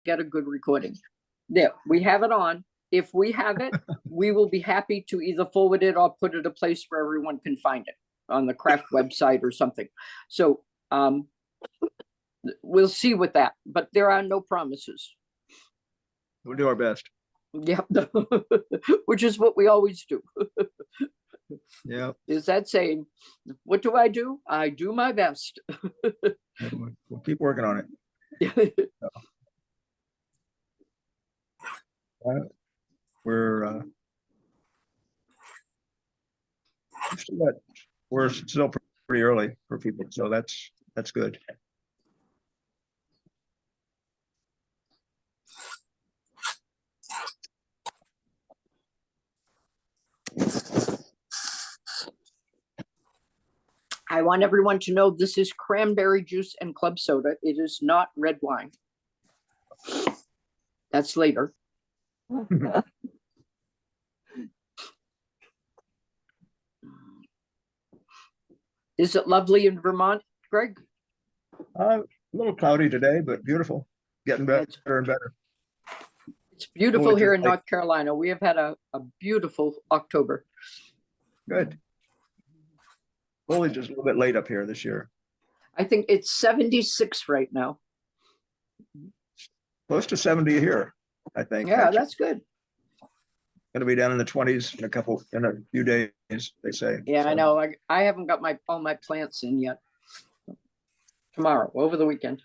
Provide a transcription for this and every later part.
get a good recording. There, we have it on. If we have it, we will be happy to either forward it or put it a place where everyone can find it on the craft website or something. So we'll see with that, but there are no promises. We'll do our best. Yep. Which is what we always do. Yeah. Is that saying, what do? I do my best. We'll keep working on it. We're still pretty early for people, so that's good. I want everyone to know this is cranberry juice and club soda. It is not red wine. That's later. Is it lovely in Vermont, Greg? A little cloudy today, but beautiful. Getting better and better. It's beautiful here in North Carolina. We have had a beautiful October. Good. Foliage is a little bit late up here this year. I think it's 76 right now. Close to 70 here, I think. Yeah, actually. That's good. Going to be down in the 20s in a few days, they say. Yeah, so. I know. I haven't got all my plants in yet. Tomorrow, over the weekend.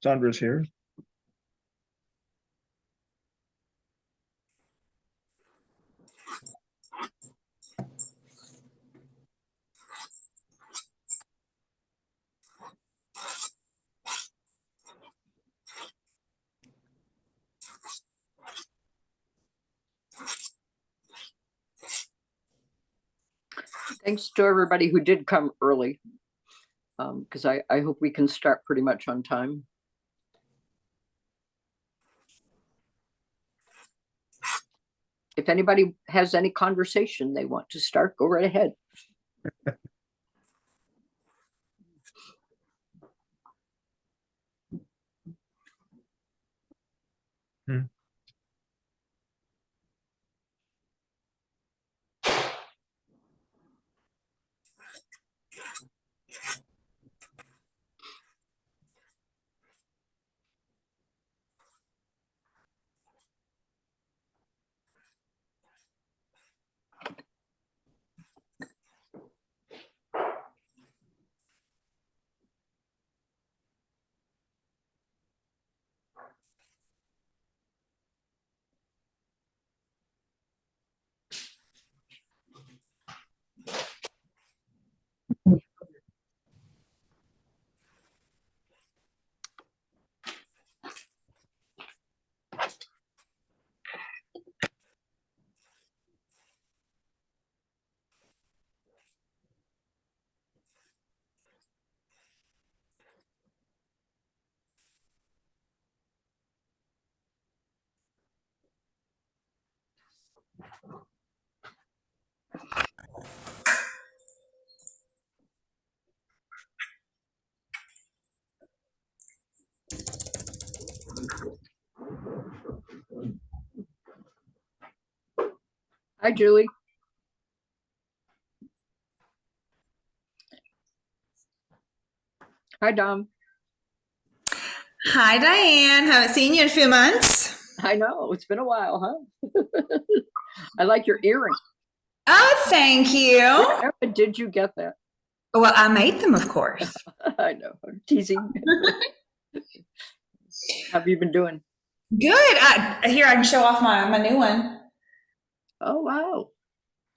Sandra's here. Thanks to everybody who did come early, because I hope we can start pretty much on time. If anybody has any conversation they want to start, go right ahead. Hi, Julie. Hi, Dom. Hi, Diane. Haven't seen you in a few months. I know, it's been a while, huh? I like your earring. Oh, thank you. Where did you get that? Well, I made them, of course. I know, I'm teasing. How have you been doing? Good. Here, I can show off my new one. Oh, wow.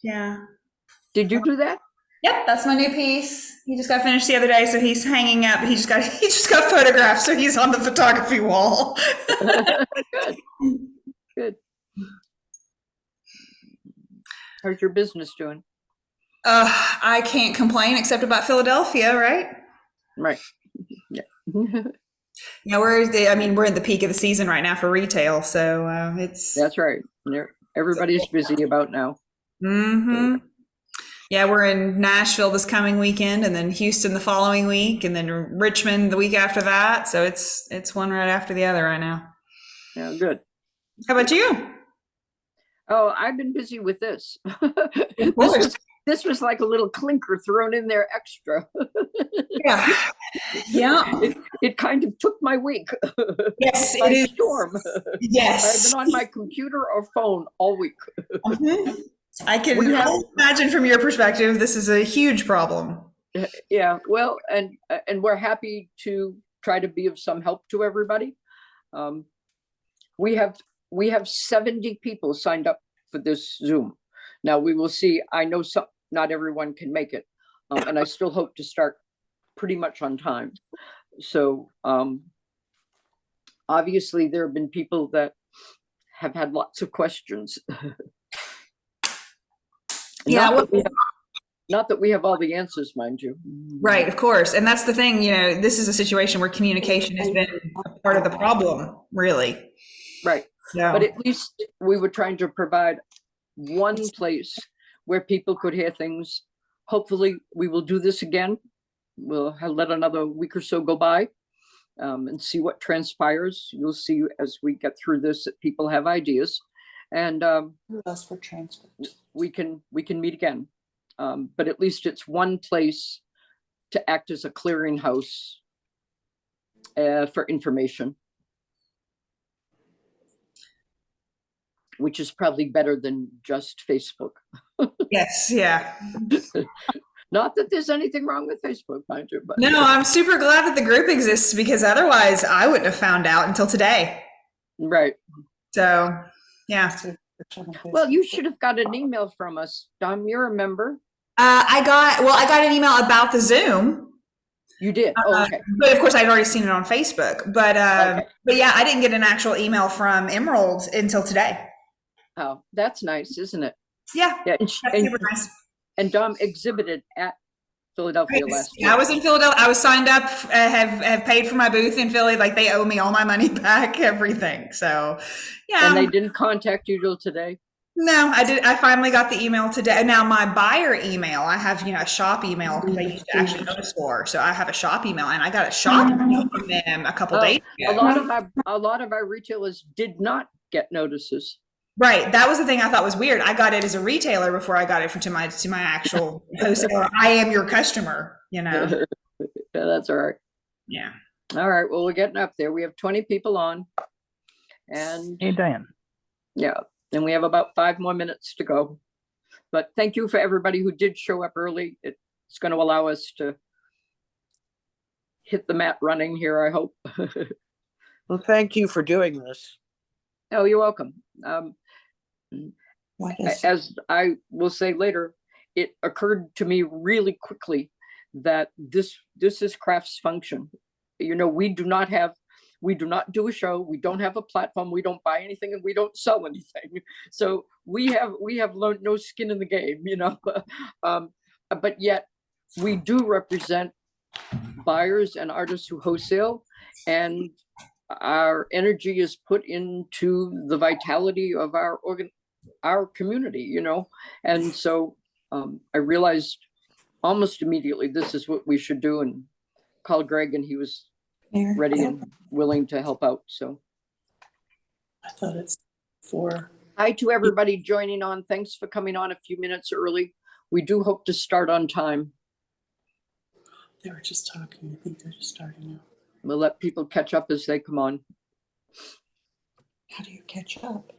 Yeah. Did you do that? Yep, that's my new piece. He just got finished the other day, so he's hanging up. He just got photographed, so he's on the photography wall. Good. Good. How's your business doing? I can't complain except about Philadelphia, right? Right. Yeah. Yeah, we're in the peak of the season right now for retail, so it's That's right. Everybody's busy about now. Mm-hmm. Yeah, we're in Nashville this coming weekend, and then Houston the following week, and then Richmond the week after that. So it's one right after the other right now. Yeah, good. How about you? Oh, I've been busy with this. Of course. This was like a little clinker thrown in there extra. Yeah. Yeah. It kind of took my week. Yes, by it is. storm. Yes. I've been on my computer or phone all week. Mhm. I can imagine from your perspective, this is a huge problem. Yeah, well, and we're happy to try to be of some help to everybody. We have 70 people signed up for this Zoom. Now we will see. I know not everyone can make it, and I still hope to start pretty much on time. So obviously there have been people that have had lots of questions. Yeah. Not that we have all the answers, mind you. Right, of course. And that's the thing, this is a situation where communication has been a part of the problem, really. Right. Yeah. But at least we were trying to provide one place where people could hear things. Hopefully we will do this again. We'll let another week or so go by and see what transpires. You'll see as we get through this that people have ideas, and Who else for transcript? we can meet again. But at least it's one place to act as a clearinghouse for information, which is probably better than just Facebook. Yes, yeah. Not that there's anything wrong with Facebook, mind you, but No, I'm super glad that the group exists because otherwise I wouldn't have found out until today. right. So, yeah. Well, you should have got an email from us, Dom. You're a member. I got an email about the Zoom. You did. Oh, okay. But of course, I'd already seen it on Facebook. But Okay. but yeah, I didn't get an actual email from Emerald until today. Oh, that's nice, isn't it? Yeah, Yeah. that's super nice. And Dom exhibited at Philadelphia last year. I was in Philadelphia. I was signed up, have paid for my booth in Philly. Like they owe me all my money back, everything. So, yeah. And they didn't contact you till today? No, I did. I finally got the email today. Now my buyer email, I have, a shop email because I used to actually own a store. So I have a shop email and I got a shop email from them a couple days ago. A lot of our retailers did not get notices. Right. That was the thing I thought was weird. I got it as a retailer before I got it to my actual wholesaler. I am your customer, Yeah, that's all right. Yeah. All right. Well, we're getting up there. We have 20 people on. And hey, Diane. Yeah. And we have about 5 more minutes to go. But thank you for everybody who did show up early. It's going to allow us to hit the mat running here, I hope. Well, thank you for doing this. Oh, you're welcome. What is As I will say later, it occurred to me really quickly that this is Craft's function. We do not do a show, we don't have a platform, we don't buy anything, and we don't sell anything. So we have learned no skin in the game, but yet we do represent buyers and artists who wholesale, and our energy is put into the vitality of our community, and so I realized almost immediately this is what we should do, and called Greg, and he was ready and willing to help out. So I thought it's 4. Hi to everybody joining on. Thanks for coming on a few minutes early. We do hope to start on time. They were just talking. I think they're just starting now. We'll let people catch up as they come on. How do you catch up?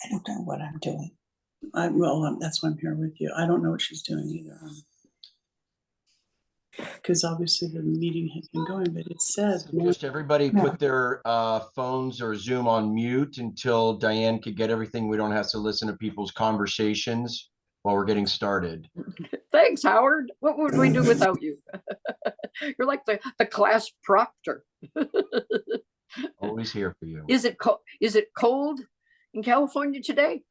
I don't know what I'm doing. That's why I'm here with you. I don't know what she's doing either. Because obviously the meeting has been going, but it says So just everybody No. put their phones or Zoom on mute until Diane could get everything. We don't have to listen to people's conversations while we're getting started. Thanks, Howard. What would we do without you? You're like the class proctor. Always here for you. Is it cold in California today?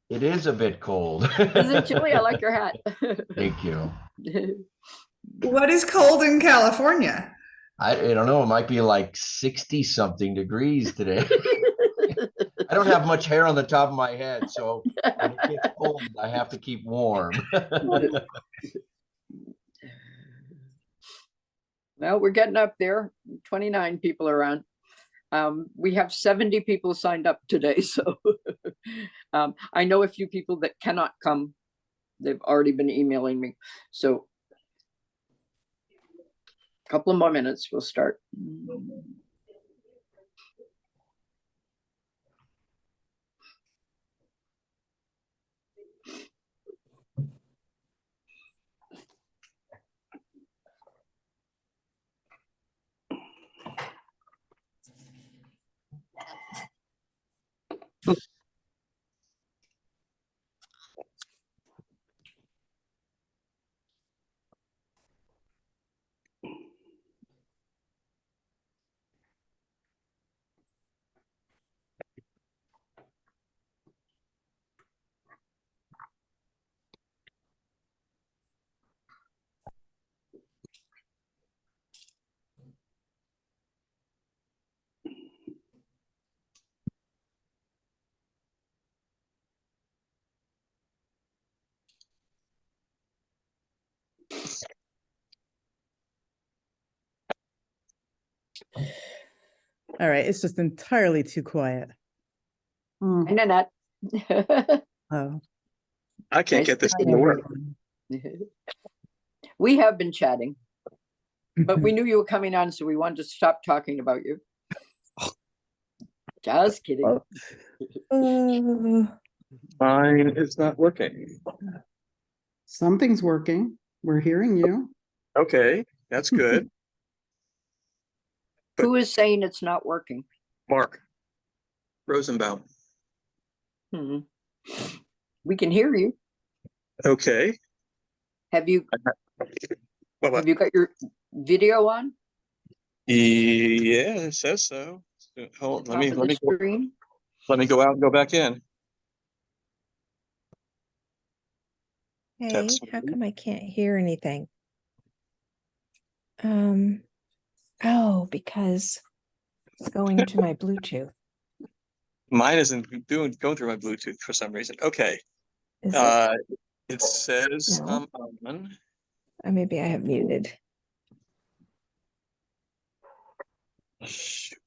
It is a bit cold. Is it chilly? I like your hat. Thank you. What is cold in California? I don't know. It might be like 60 something degrees today. I don't have much hair on the top of my head, so when it gets cold, I have to keep warm. Well, we're getting up there. 29 people around. We have 70 people signed up today, so I know a few people that cannot come. They've already been emailing me. So a couple of more minutes, we'll start. All right, it's just entirely too quiet. And Annette. Oh, I can't Nice get this to thing see to work. We have been chatting, but we knew you were coming on, so we wanted to stop talking about you. Just kidding. Mine is not working. Something's working. We're hearing you. Okay, that's good. Who is saying it's not working? Mark Rosenbaum. Hmm. We can hear you. Okay. Have you Well, have you got your video on? yeah, it says so. Hold on, Top of the screen? let me go out and go back in. Hey, That's how weird. come I can't hear anything? Oh, because it's going to my Bluetooth. Mine isn't going through my Bluetooth for some reason. Okay. Is it? It says No. on. Or maybe I have muted. Shoot.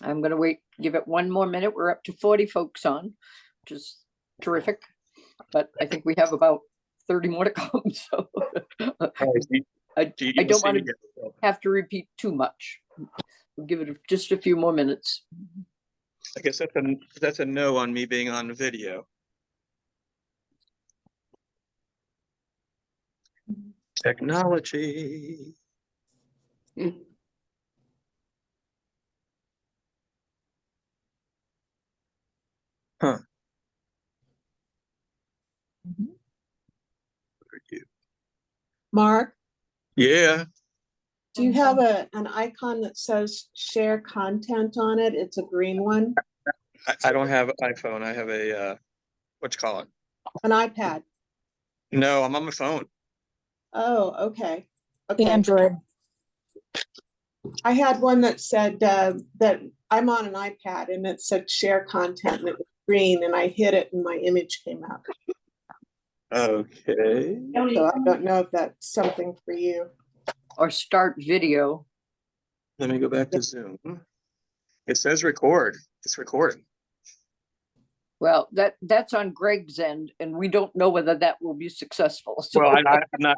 I'm gonna wait, give it one more minute. We're up to 40 folks on, which is terrific. But I think we have about 30 more to come, so I don't want to have to repeat too much. We'll give it just a few more minutes. I guess that's a no on me being on video. Technology. Huh. Mark, Yeah. do you have an icon that says share content on it? It's a green one. I don't have an iPhone. I have a what you call it? An iPad. No, I'm on my phone. Oh, okay. Okay. Android. I had one that said that I'm on an iPad and it said share content and it was green and I hit it and my image came up. Okay. So I don't know if that's something for you. Or start video. Let me go back to Zoom. It says record. It's recording. Well, that's on Greg's end, and we don't know whether that will be successful. So Well,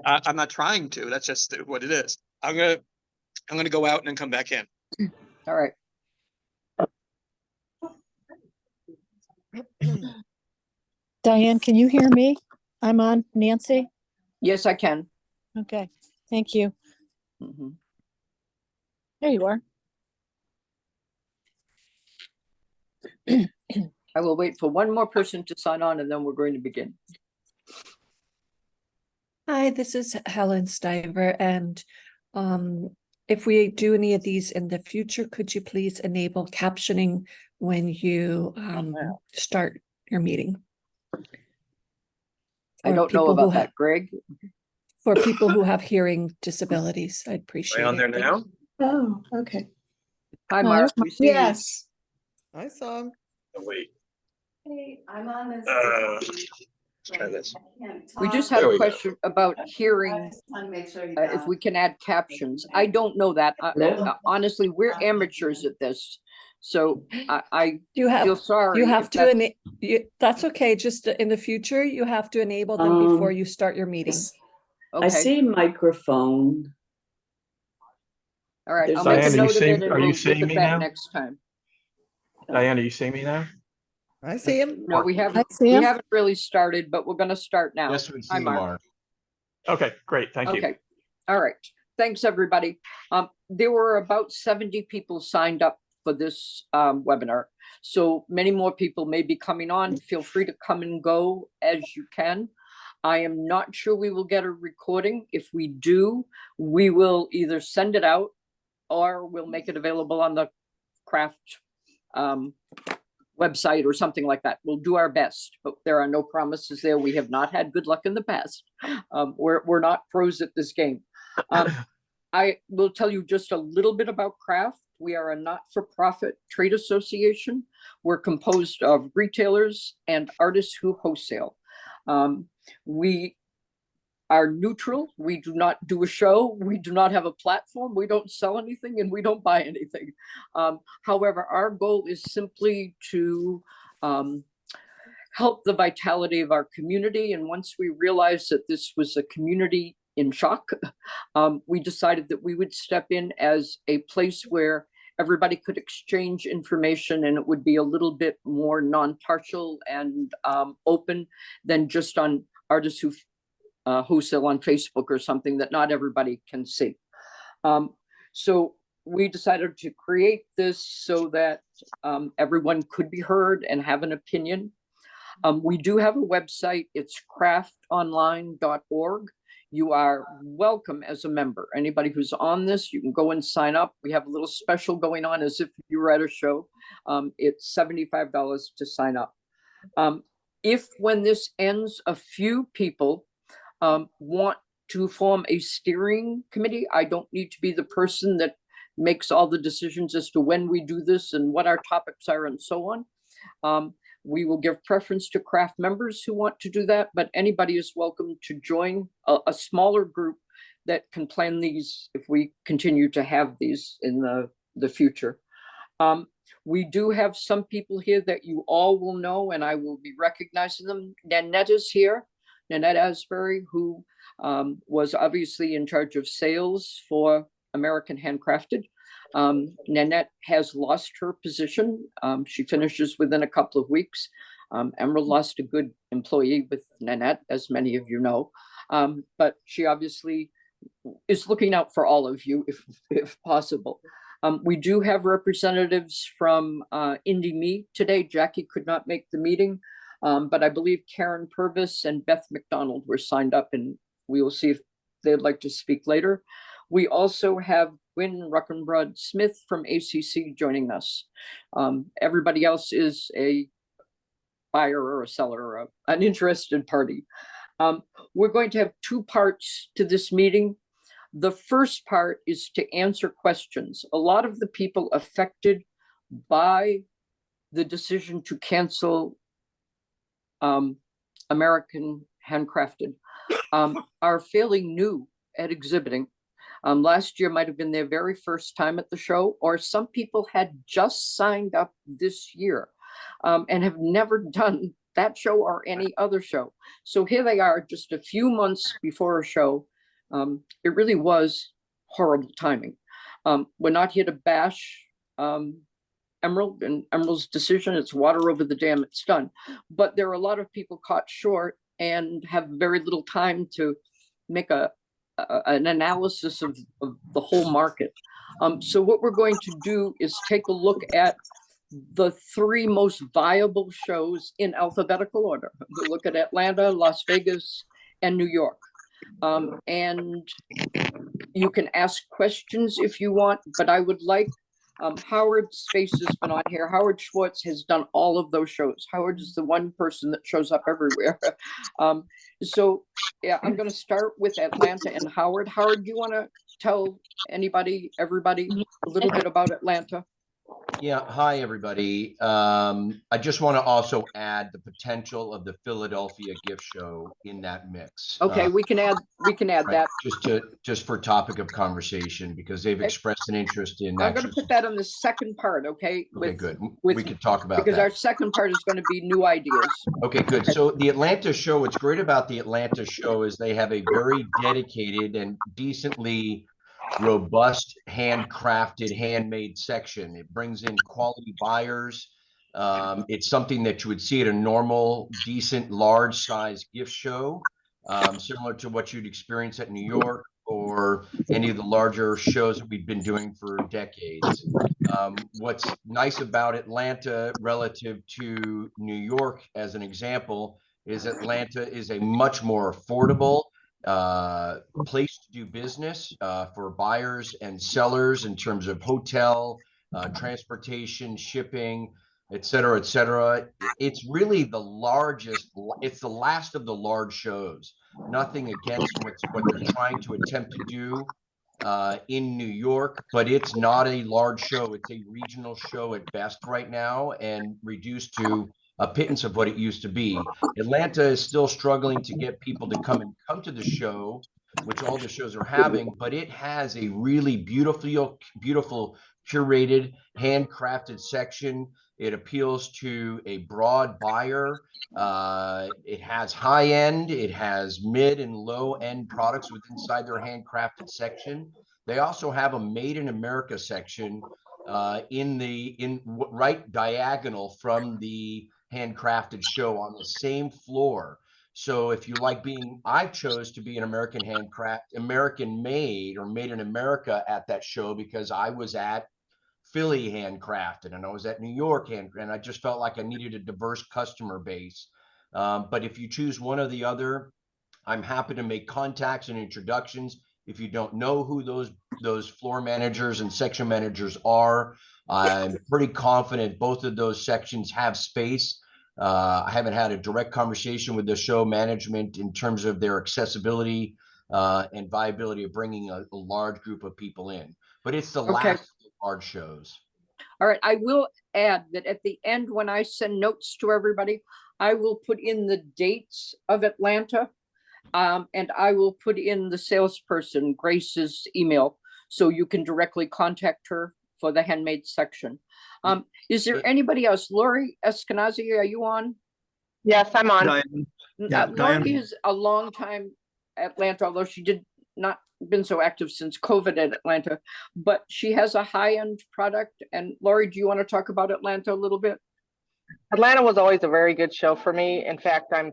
I'm not trying to. That's just what it is. I'm gonna go out and then come back in. all right. Diane, can you hear me? I'm on. Nancy? Yes, I can. Okay, thank you. Mhm. There you are. I will wait for one more person to sign on, and then we're going to begin. Hi, this is Helen Stiver, and if we do any of these in the future, could you please enable captioning when you start your meeting? I For don't know people who about ha- that, Greg. For people who have hearing disabilities, I'd appreciate Am I on it. there Thank now? Oh, okay. Hi, Mark. We see you. Yes. I saw him. Oh, wait. Hey, I'm on this. Let's try this. We just had There a we go. question about hearing, if we can add captions. I don't know that. Honestly, we're amateurs at this. So I You feel have, sorry. you have if to, that's- that's okay, just in the future, you have to enable them before you start your meeting. I Okay, see microphone. all right. I'll Diane, make a are you note of seeing- it and are you we'll seeing look at me that now? next time. Diane, are you seeing me now? I see him. No, we haven't really started, but we're gonna start now. Yes, we Hi, see Mark. Okay, great. Thank you. Okay, all right. Thanks, everybody. There were about 70 people signed up for this webinar. So many more people may be coming on. Feel free to come and go as you can. I am not sure we will get a recording. If we do, we will either send it out or we'll make it available on the craft website or something like that. We'll do our best, but there are no promises there. We have not had good luck in the past. We're not pros at this game. I will tell you just a little bit about craft. We are a not-for-profit trade association. We're composed of retailers and artists who wholesale. We are neutral. We do not do a show. We do not have a platform. We don't sell anything and we don't buy anything. However, our goal is simply to help the vitality of our community. And once we realized that this was a community in shock, we decided that we would step in as a place where everybody could exchange information and it would be a little bit more non-partial and open than just on artists who wholesale on Facebook or something that not everybody can see. So we decided to create this so that everyone could be heard and have an opinion. We do have a website. It's craftonline.org. You are welcome as a member. Anybody who's on this, you can go and sign up. We have a little special going on as if you were at a show. It's $75 to sign up. If when this ends, a few people want to form a steering committee, I don't need to be the person that makes all the decisions as to when we do this and what our topics are and so on. We will give preference to craft members who want to do that, but anybody is welcome to join a smaller group that can plan these if we continue to have these in the future. We do have some people here that you all will know, and I will be recognizing them. Nanette is here, Nanette Asbury, who was obviously in charge of sales for American Handcrafted. Nanette has lost her position. She finishes within a couple of weeks. Emerald lost a good employee with Nanette, as many of you know, but she obviously is looking out for all of you if possible. We do have representatives from Indie Me today. Jackie could not make the meeting, but I believe Karen Purvis and Beth McDonald were signed up, and we will see if they'd like to speak later. We also have Gwyn Ruckenbrod Smith from ACC joining us. Everybody else is a buyer or a seller or an interested party. We're going to have two parts to this meeting. The first part is to answer questions. A lot of the people affected by the decision to cancel American Handcrafted are fairly new at exhibiting. Last year might have been their very first time at the show, or some people had just signed up this year and have never done that show or any other show. So here they are just a few months before a show. It really was horrible timing. We're not here to bash Emerald and Emerald's decision. It's water over the dam, it's done. But there are a lot of people caught short and have very little time to make an analysis of the whole market. So what we're going to do is take a look at the 3 most viable shows in alphabetical order. We'll look at Atlanta, Las Vegas, and New York. And you can ask questions if you want, but I would like Howard's face has been on here. Howard Schwartz has done all of those shows. Howard is the one person that shows up everywhere. So yeah, I'm going to start with Atlanta and Howard. Howard, do you want to tell everybody a little bit about Atlanta? Yeah, hi, everybody. I just want to also add the potential of the Philadelphia gift show in that mix. Okay, we can add Right, that. just for topic of conversation, because they've Okay. expressed an interest in I'm going to put that on the second part, okay? Okay, good. We could talk about because that. our second part is going to be new ideas. Okay, good. So the Atlanta show, what's great about the Atlanta show is they have a very dedicated and decently robust, handcrafted, handmade section. It brings in quality buyers. It's something that you would see at a normal, decent, large size gift show, similar to what you'd experience at New York or any of the larger shows that we've been doing for decades. What's nice about Atlanta relative to New York, as an example, is Atlanta is a much more affordable place to do business for buyers and sellers in terms of hotel, transportation, shipping, et cetera, et cetera. It's really the largest, it's the last of the large shows. Nothing against what they're trying to attempt to do in New York, but it's not a large show. It's a regional show at best right now, and reduced to a pittance of what it used to be. Atlanta is still struggling to get people to come to the show, which all the shows are having, but it has a really beautiful curated, handcrafted section. It appeals to a broad buyer. It has high end, it has mid and low end products within inside their handcrafted section. They also have a Made in America section right diagonal from the handcrafted show on the same floor. So if you like I chose to be an American made or Made in America at that show, because I was at Philly Handcrafted and I was at New York Handcrafted, and I just felt like I needed a diverse customer base. But if you choose one or the other, I'm happy to make contacts and introductions. If you don't know who those floor managers and section managers are, I'm pretty confident both of those sections have space. I haven't had a direct conversation with the show management in terms of their accessibility and viability of bringing a large group of people in. But it's the last of the large shows. All right, I will add that at the end, when I send notes to everybody, I will put in the dates of Atlanta, and I will put in the salesperson, Grace's email, so you can directly contact her for the handmade section. Is there anybody else? Lori Eskenazi, are you on? Yes, I'm on. Diane. Yeah, Lori Diane. is a long time Atlanta, although she did not been so active since COVID at Atlanta, but she has a high-end product. And Lori, do you want to talk about Atlanta a little bit? Atlanta was always a very good show for me. In fact, I'm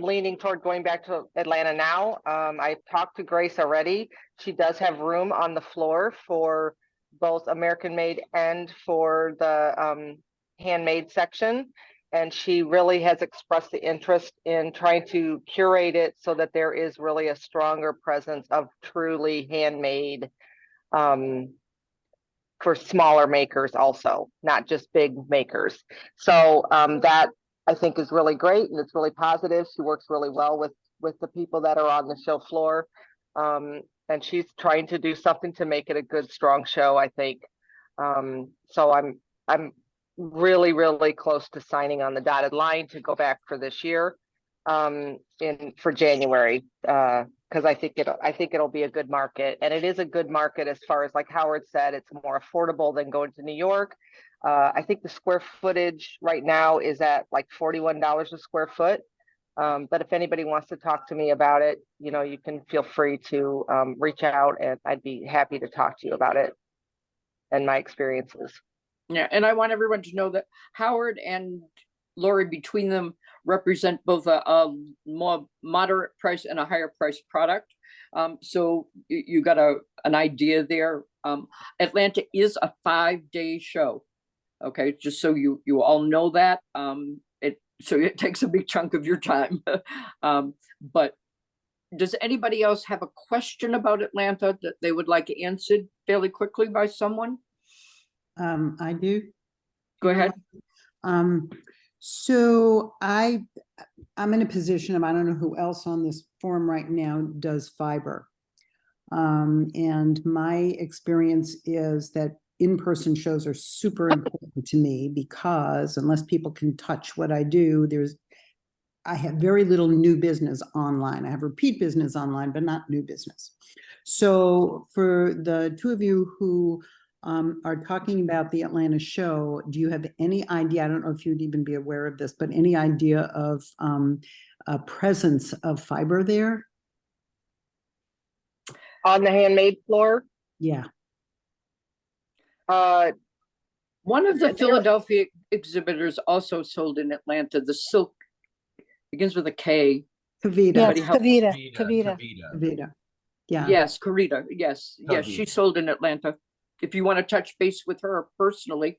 leaning toward going back to Atlanta now. I talked to Grace already. She does have room on the floor for both American made and for the handmade section. And she really has expressed the interest in trying to curate it so that there is really a stronger presence of truly handmade for smaller makers also, not just big makers. So that I think is really great, and it's really positive. She works really well with the people that are on the show floor. And she's trying to do something to make it a good, strong show, I think. So I'm really, really close to signing on the dotted line to go back for this year. for January. Because I think it'll be a good market, and it is a good market as far as like Howard said, it's more affordable than going to New York. I think the square footage right now is at like $41 a square foot. But if anybody wants to talk to me about it, you can feel free to reach out, and I'd be happy to talk to you about it and my experiences. Yeah, and I want everyone to know that Howard and Lori, between them, represent both a more moderate price and a higher price product. So you got an idea there. Atlanta is a 5-day show. Okay, just so you all know that. So it takes a big chunk of your time. But does anybody else have a question about Atlanta that they would like answered fairly quickly by someone? I do. Go ahead. So I'm in a position of, I don't know who else on this forum right now does fiber. And my experience is that in-person shows are super important to me, because unless people can touch what I do, I have very little new business online. I have repeat business online, but not new business. So for the two of you who are talking about the Atlanta show, do you have any idea? I don't know if you'd even be aware of this, but any idea of a presence of fiber there? On the handmade floor? Yeah. One of the Philadelphia exhibitors also sold in Atlanta, the silk, begins with a K. Kavita. Yeah, Somebody help- Kavita. Yeah. Yes, Karita. Yes, she Kavita. sold in Atlanta. If you want to touch base with her personally,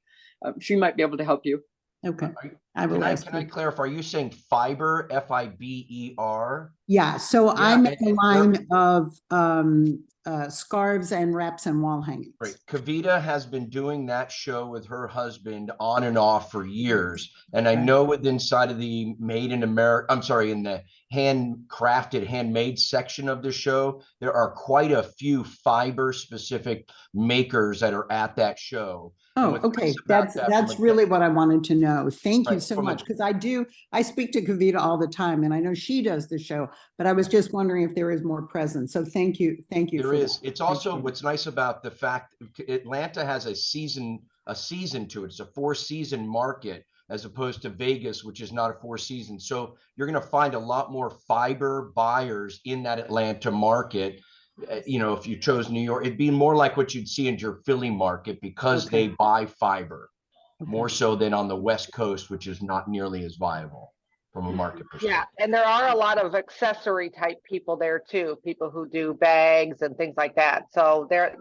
she might be able to help you. Okay. I will ask Can I you. clarify? Are you saying fiber, Fiber? Yeah. So Yeah, I'm in and the line of scarves and wraps and wall hangings. Right. Kavita has been doing that show with her husband on and off for years. And I know inside of the Made in America, I'm sorry, in the handcrafted, handmade section of the show, there are quite a few fiber specific makers that are at that show. Oh, okay. That's really what I wanted to know. Thank you so much. Because I speak to Kavita all the time, and I know she does the show, but I was just wondering if there is more presence. So thank you. There is. It's also what's nice about the fact Atlanta has a season to it. It's a 4-season market, as opposed to Vegas, which is not a 4-season. So you're going to find a lot more fiber buyers in that Atlanta market. If you chose New York, it'd be more like what you'd see in your Philly market, because they buy fiber more so than on the West Coast, which is not nearly as viable from a market perspective. Yeah, and there are a lot of accessory type people there too, people who do bags and things like that. So there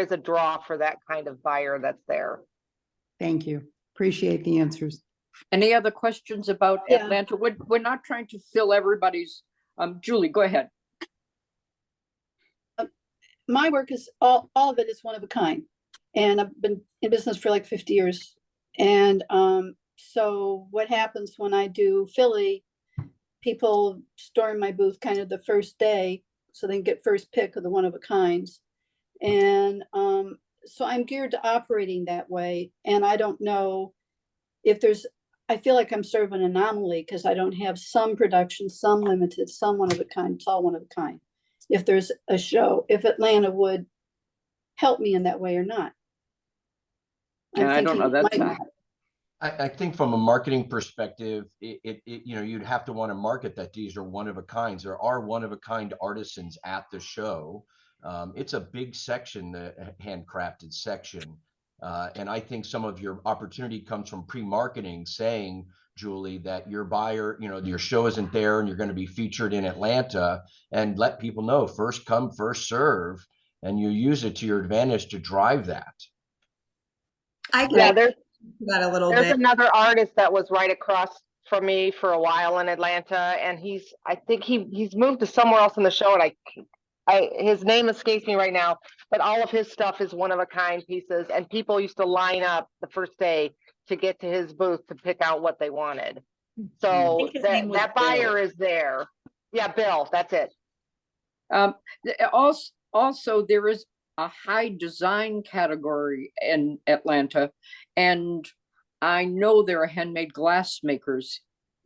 is a draw for that kind of buyer that's there. Thank you. Appreciate the answers. Any other questions about Atlanta? We're not trying to fill everybody's. Julie, go ahead. My work is all of it is one of a kind, and I've been in business for like 50 years. And so what happens when I do Philly, people store in my booth kind of the first day, so they can get first pick of the one of a kinds. And so I'm geared to operating that way. And I don't know if I feel like I'm sort of an anomaly, because I don't have some production, some limited, some one of a kind. It's all one of a kind. If there's a show, if Atlanta would help me in that way or not. I don't know. I think from a marketing perspective, you'd have to want to market that these are one of a kinds. There are one of a kind artisans at the show. It's a big section, the handcrafted section. And I think some of your opportunity comes from pre-marketing, saying, Julie, that your buyer, your show isn't there and you're going to be featured in Atlanta, and let people know, first come, first serve, and you use it to your advantage to drive that. There's that a little There's bit. another artist that was right across from me for a while in Atlanta, and I think he's moved to somewhere else in the show, and his name escapes me right now, but all of his stuff is one of a kind pieces, and people used to line up the first day to get to his booth to pick out what they wanted. So that buyer is there. Yeah, Bill, that's it. Also, there is a high design category in Atlanta, and I know there are handmade glass makers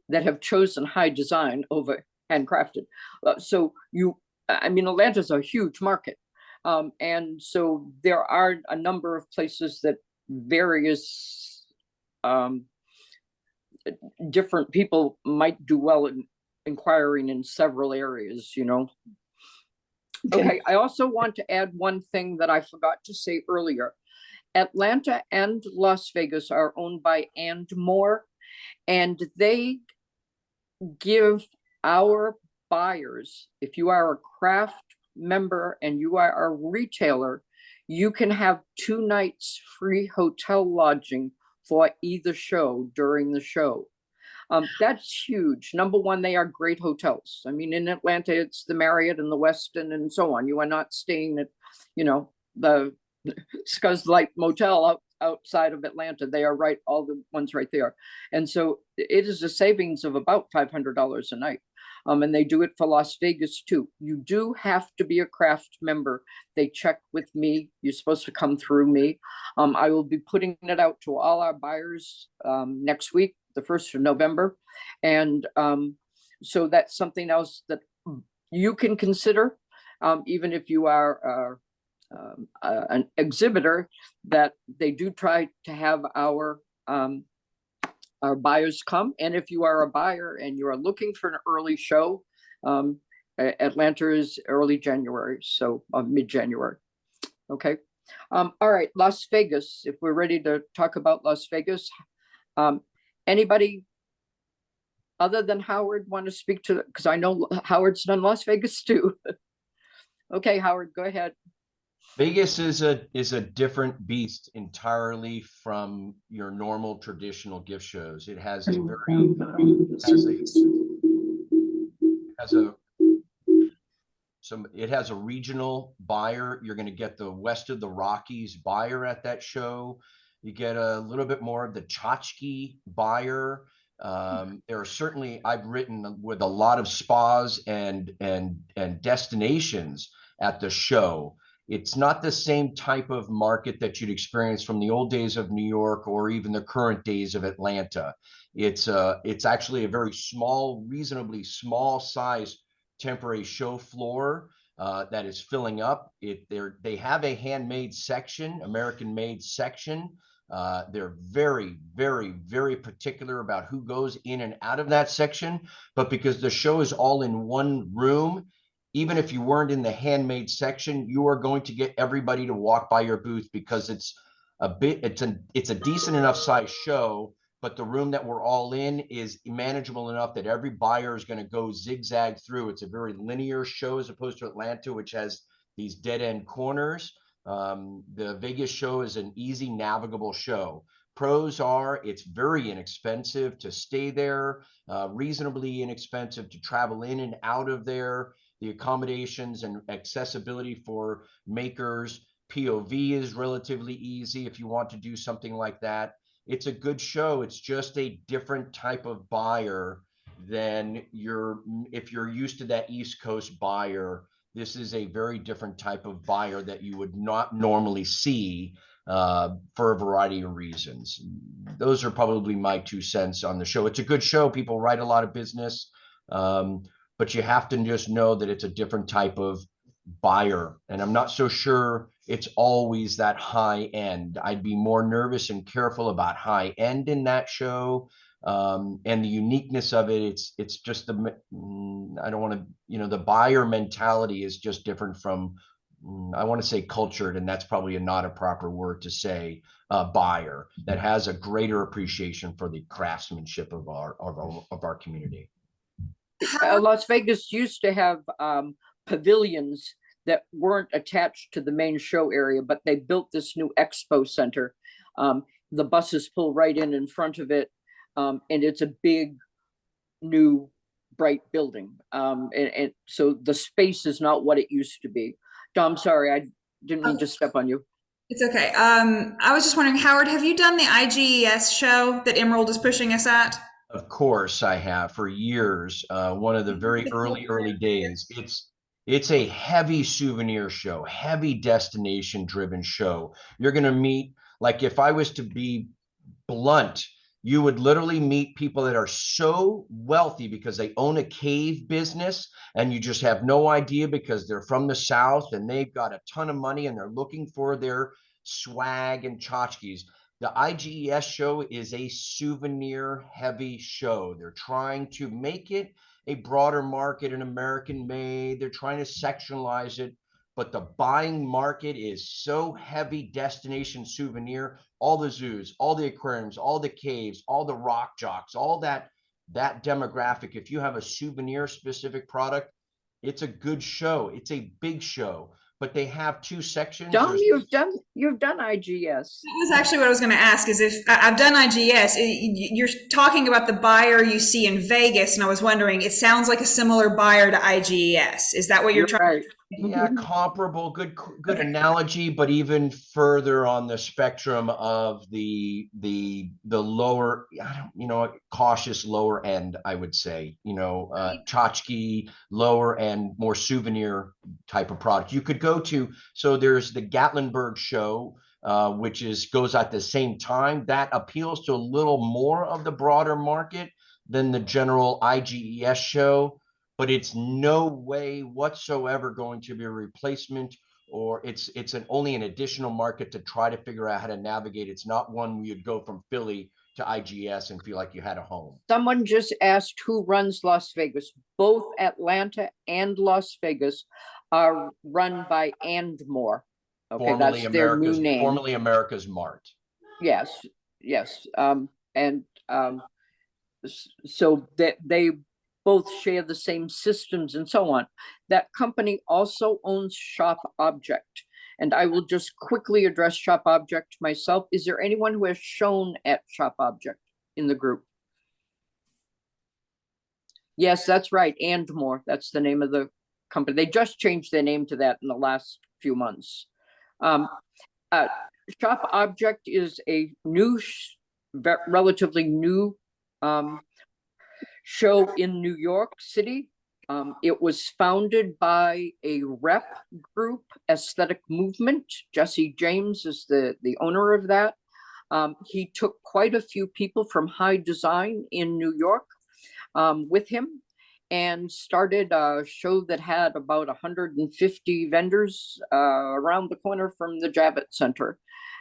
that have chosen high design over handcrafted. So I mean, Atlanta's a huge market. And so there are a number of places that various different people might do well in inquiring in several areas, you know. Okay, I also want to add one thing that I forgot to say earlier. Atlanta and Las Vegas are owned by And More, and they give our buyers, if you are a craft member and you are a retailer, you can have 2 nights free hotel lodging for either show during the show. That's huge. Number one, they are great hotels. I mean, in Atlanta, it's the Marriott and the Westin and so on. You are not staying at, you know, the Scuzz Light Motel outside of Atlanta. They are right, all the ones right there. And so it is a savings of about $500 a night. And they do it for Las Vegas too. You do have to be a craft member. They check with me. You're supposed to come through me. I will be putting it out to all our buyers next week, the 1st of November. And so that's something else that you can consider, even if you are an exhibitor, that they do try to have our buyers come. And if you are a buyer and you are looking for an early show, Atlanta is early January, so mid-January. Okay. All right, Las Vegas, if we're ready to talk about Las Vegas, anybody other than Howard want to speak to, because I know Howard's done Las Vegas too. Okay, Howard, go ahead. Vegas is a different beast entirely from your normal traditional gift shows. It has a it has a regional buyer. You're going to get the West of the Rockies buyer at that show. You get a little bit more of the tchotchke buyer. There are certainly, I've written with a lot of spas and destinations at the show. It's not the same type of market that you'd experience from the old days of New York or even the current days of Atlanta. It's actually a very small, reasonably small size temporary show floor that is filling up. They have a handmade section, American made section. They're very, very, very particular about who goes in and out of that section. But because the show is all in one room, even if you weren't in the handmade section, you are going to get everybody to walk by your booth because it's a decent enough size show, but the room that we're all in is manageable enough that every buyer is going to go zigzag through. It's a very linear show as opposed to Atlanta, which has these dead end corners. The Vegas show is an easy navigable show. Pros are it's very inexpensive to stay there, reasonably inexpensive to travel in and out of there. The accommodations and accessibility for makers, POV is relatively easy if you want to do something like that. It's a good show. It's just a different type of buyer than if you're used to that East Coast buyer. This is a very different type of buyer that you would not normally see for a variety of reasons. Those are probably my 2 cents on the show. It's a good show. People write a lot of business. But you have to just know that it's a different type of buyer. And I'm not so sure it's always that high end. I'd be more nervous and careful about high end in that show. And the uniqueness of it, it's just I don't want to, the buyer mentality is just different from, I want to say cultured, and that's probably not a proper word to say, buyer that has a greater appreciation for the craftsmanship of our community. Las Vegas used to have pavilions that weren't attached to the main show area, but they built this new expo center. The buses pull right in front of it, and it's a big, new, bright building. And so the space is not what it used to be. Dom, sorry, I didn't mean to step on you. It's okay. I was just wondering, Howard, have you done the IGES show that Emerald is pushing us at? Of course I have for years. One of the very early days. It's a heavy souvenir show, heavy destination driven show. You're going to meet, like if I was to be blunt, you would literally meet people that are so wealthy because they own a cave business, and you just have no idea because they're from the South and they've got a ton of money and they're looking for their swag and tchotchkes. The IGES show is a souvenir heavy show. They're trying to make it a broader market, an American made. They're trying to sectionalize it, but the buying market is so heavy destination souvenir. All the zoos, all the aquariums, all the caves, all the rock jocks, all that demographic. If you have a souvenir specific product, it's a good show. It's a big show, but they have two sections. Dom, you've done IGS. That was actually what I was going to ask, is if I've done IGS, you're talking about the buyer you see in Vegas, and I was wondering, it sounds like a similar buyer to IGES. Is that what you're trying? Right. Yeah, comparable, good analogy, but even further on the spectrum of the lower, cautious lower end, I would say, tchotchke, lower end, more souvenir type of product. You could go to, so there's the Gatlinburg show, which goes at the same time. That appeals to a little more of the broader market than the general IGES show. But it's no way whatsoever going to be a replacement, or it's only an additional market to try to figure out how to navigate. It's not one where you'd go from Philly to IGS and feel like you had a home. Someone just asked who runs Las Vegas. Both Atlanta and Las Vegas are run by Andmore. Okay, that's their new name. Formerly America's Mart. Yes. So that they both share the same systems and so on. That company also owns Shop Object. And I will just quickly address Shop Object myself. Is there anyone who has shown at Shop Object in the group? Yes, that's right. Andmore. That's the name of the company. They just changed their name to that in the last few months. Shop Object is a new, relatively new show in New York City. It was founded by a rep group, Aesthetic Movement. Jesse James is the owner of that. He took quite a few people from High Design in New York with him and started a show that had about 150 vendors around the corner from the Javits Center,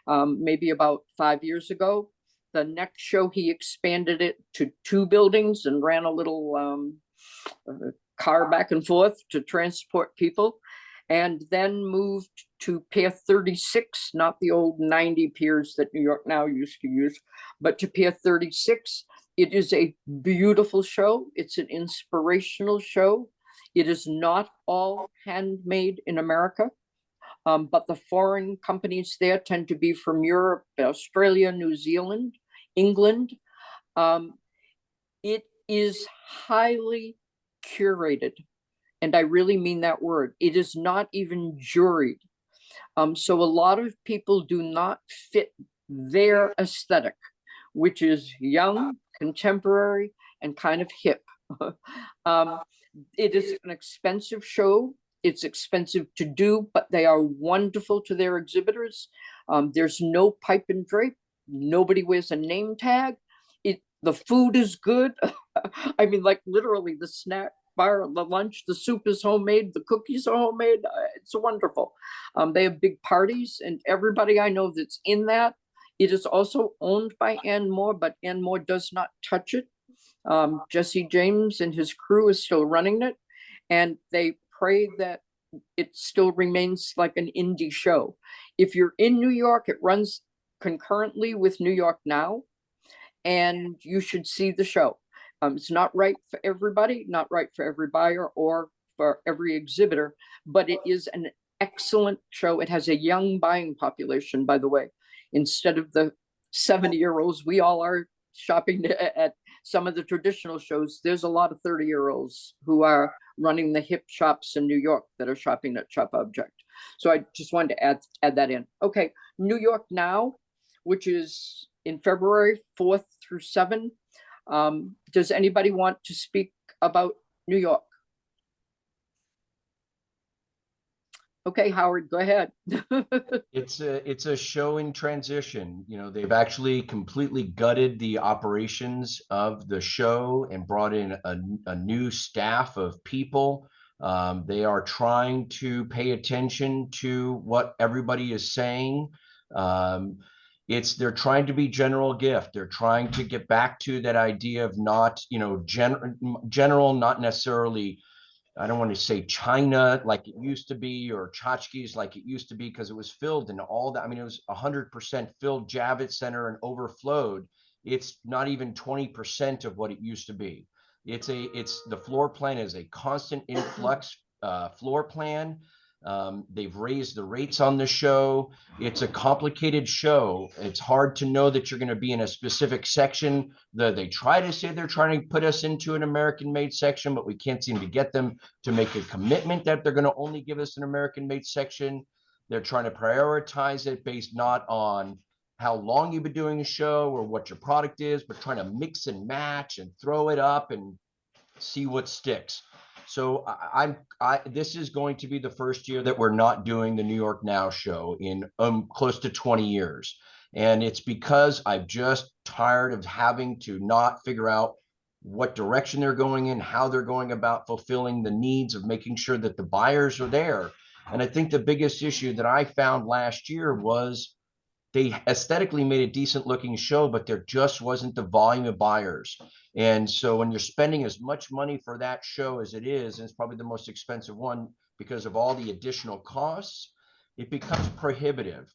maybe about 5 years ago. The next show, he expanded it to 2 buildings and ran a little car back and forth to transport people, and then moved to Pier 36, not the old 90 piers that New York Now used to use, but to Pier 36. It is a beautiful show. It's an inspirational show. It is not all handmade in America. But the foreign companies there tend to be from Europe, Australia, New Zealand, England. It is highly curated, and I really mean that word. It is not even juried. So a lot of people do not fit their aesthetic, which is young, contemporary, and kind of hip. It is an expensive show. It's expensive to do, but they are wonderful to their exhibitors. There's no pipe and drape. Nobody wears a name tag. The food is good. I mean, like literally the snack bar, the lunch, the soup is homemade, the cookies are homemade. It's wonderful. They have big parties, and everybody I know that's in that. It is also owned by Andmore, but Andmore does not touch it. Jesse James and his crew is still running it, and they pray that it still remains like an indie show. If you're in New York, it runs concurrently with New York Now, and you should see the show. It's not right for everybody, not right for every buyer or for every exhibitor, but it is an excellent show. It has a young buying population, by the way. Instead of the 70-year-olds, we all are shopping at some of the traditional shows. There's a lot of 30-year-olds who are running the hip shops in New York that are shopping at Shop Object. So I just wanted to add that in. Okay, New York Now, which is in February 4th through 7th. Does anybody want to speak about New York? Okay, Howard, go ahead. It's a show in transition. You know, they've actually completely gutted the operations of the show and brought in a new staff of people. They are trying to pay attention to what everybody is saying. They're trying to be general gift. They're trying to get back to that idea of not, you know, general, not necessarily, I don't want to say China like it used to be, or tchotchkes like it used to be, because it was filled and all that. I mean, it was 100% filled Javits Center and overflowed. It's not even 20% of what it used to be. It's the floor plan is a constant influx floor plan. They've raised the rates on the show. It's a complicated show. It's hard to know that you're going to be in a specific section. They try to say they're trying to put us into an American made section, but we can't seem to get them to make a commitment that they're going to only give us an American made section. They're trying to prioritize it based not on how long you've been doing a show or what your product is, but trying to mix and match and throw it up and see what sticks. So this is going to be the first year that we're not doing the New York Now show in close to 20 years. And it's because I'm just tired of having to not figure out what direction they're going in, how they're going about fulfilling the needs of making sure that the buyers are there. And I think the biggest issue that I found last year was they aesthetically made a decent looking show, but there just wasn't the volume of buyers. And so when you're spending as much money for that show as it is, and it's probably the most expensive one because of all the additional costs, it becomes prohibitive.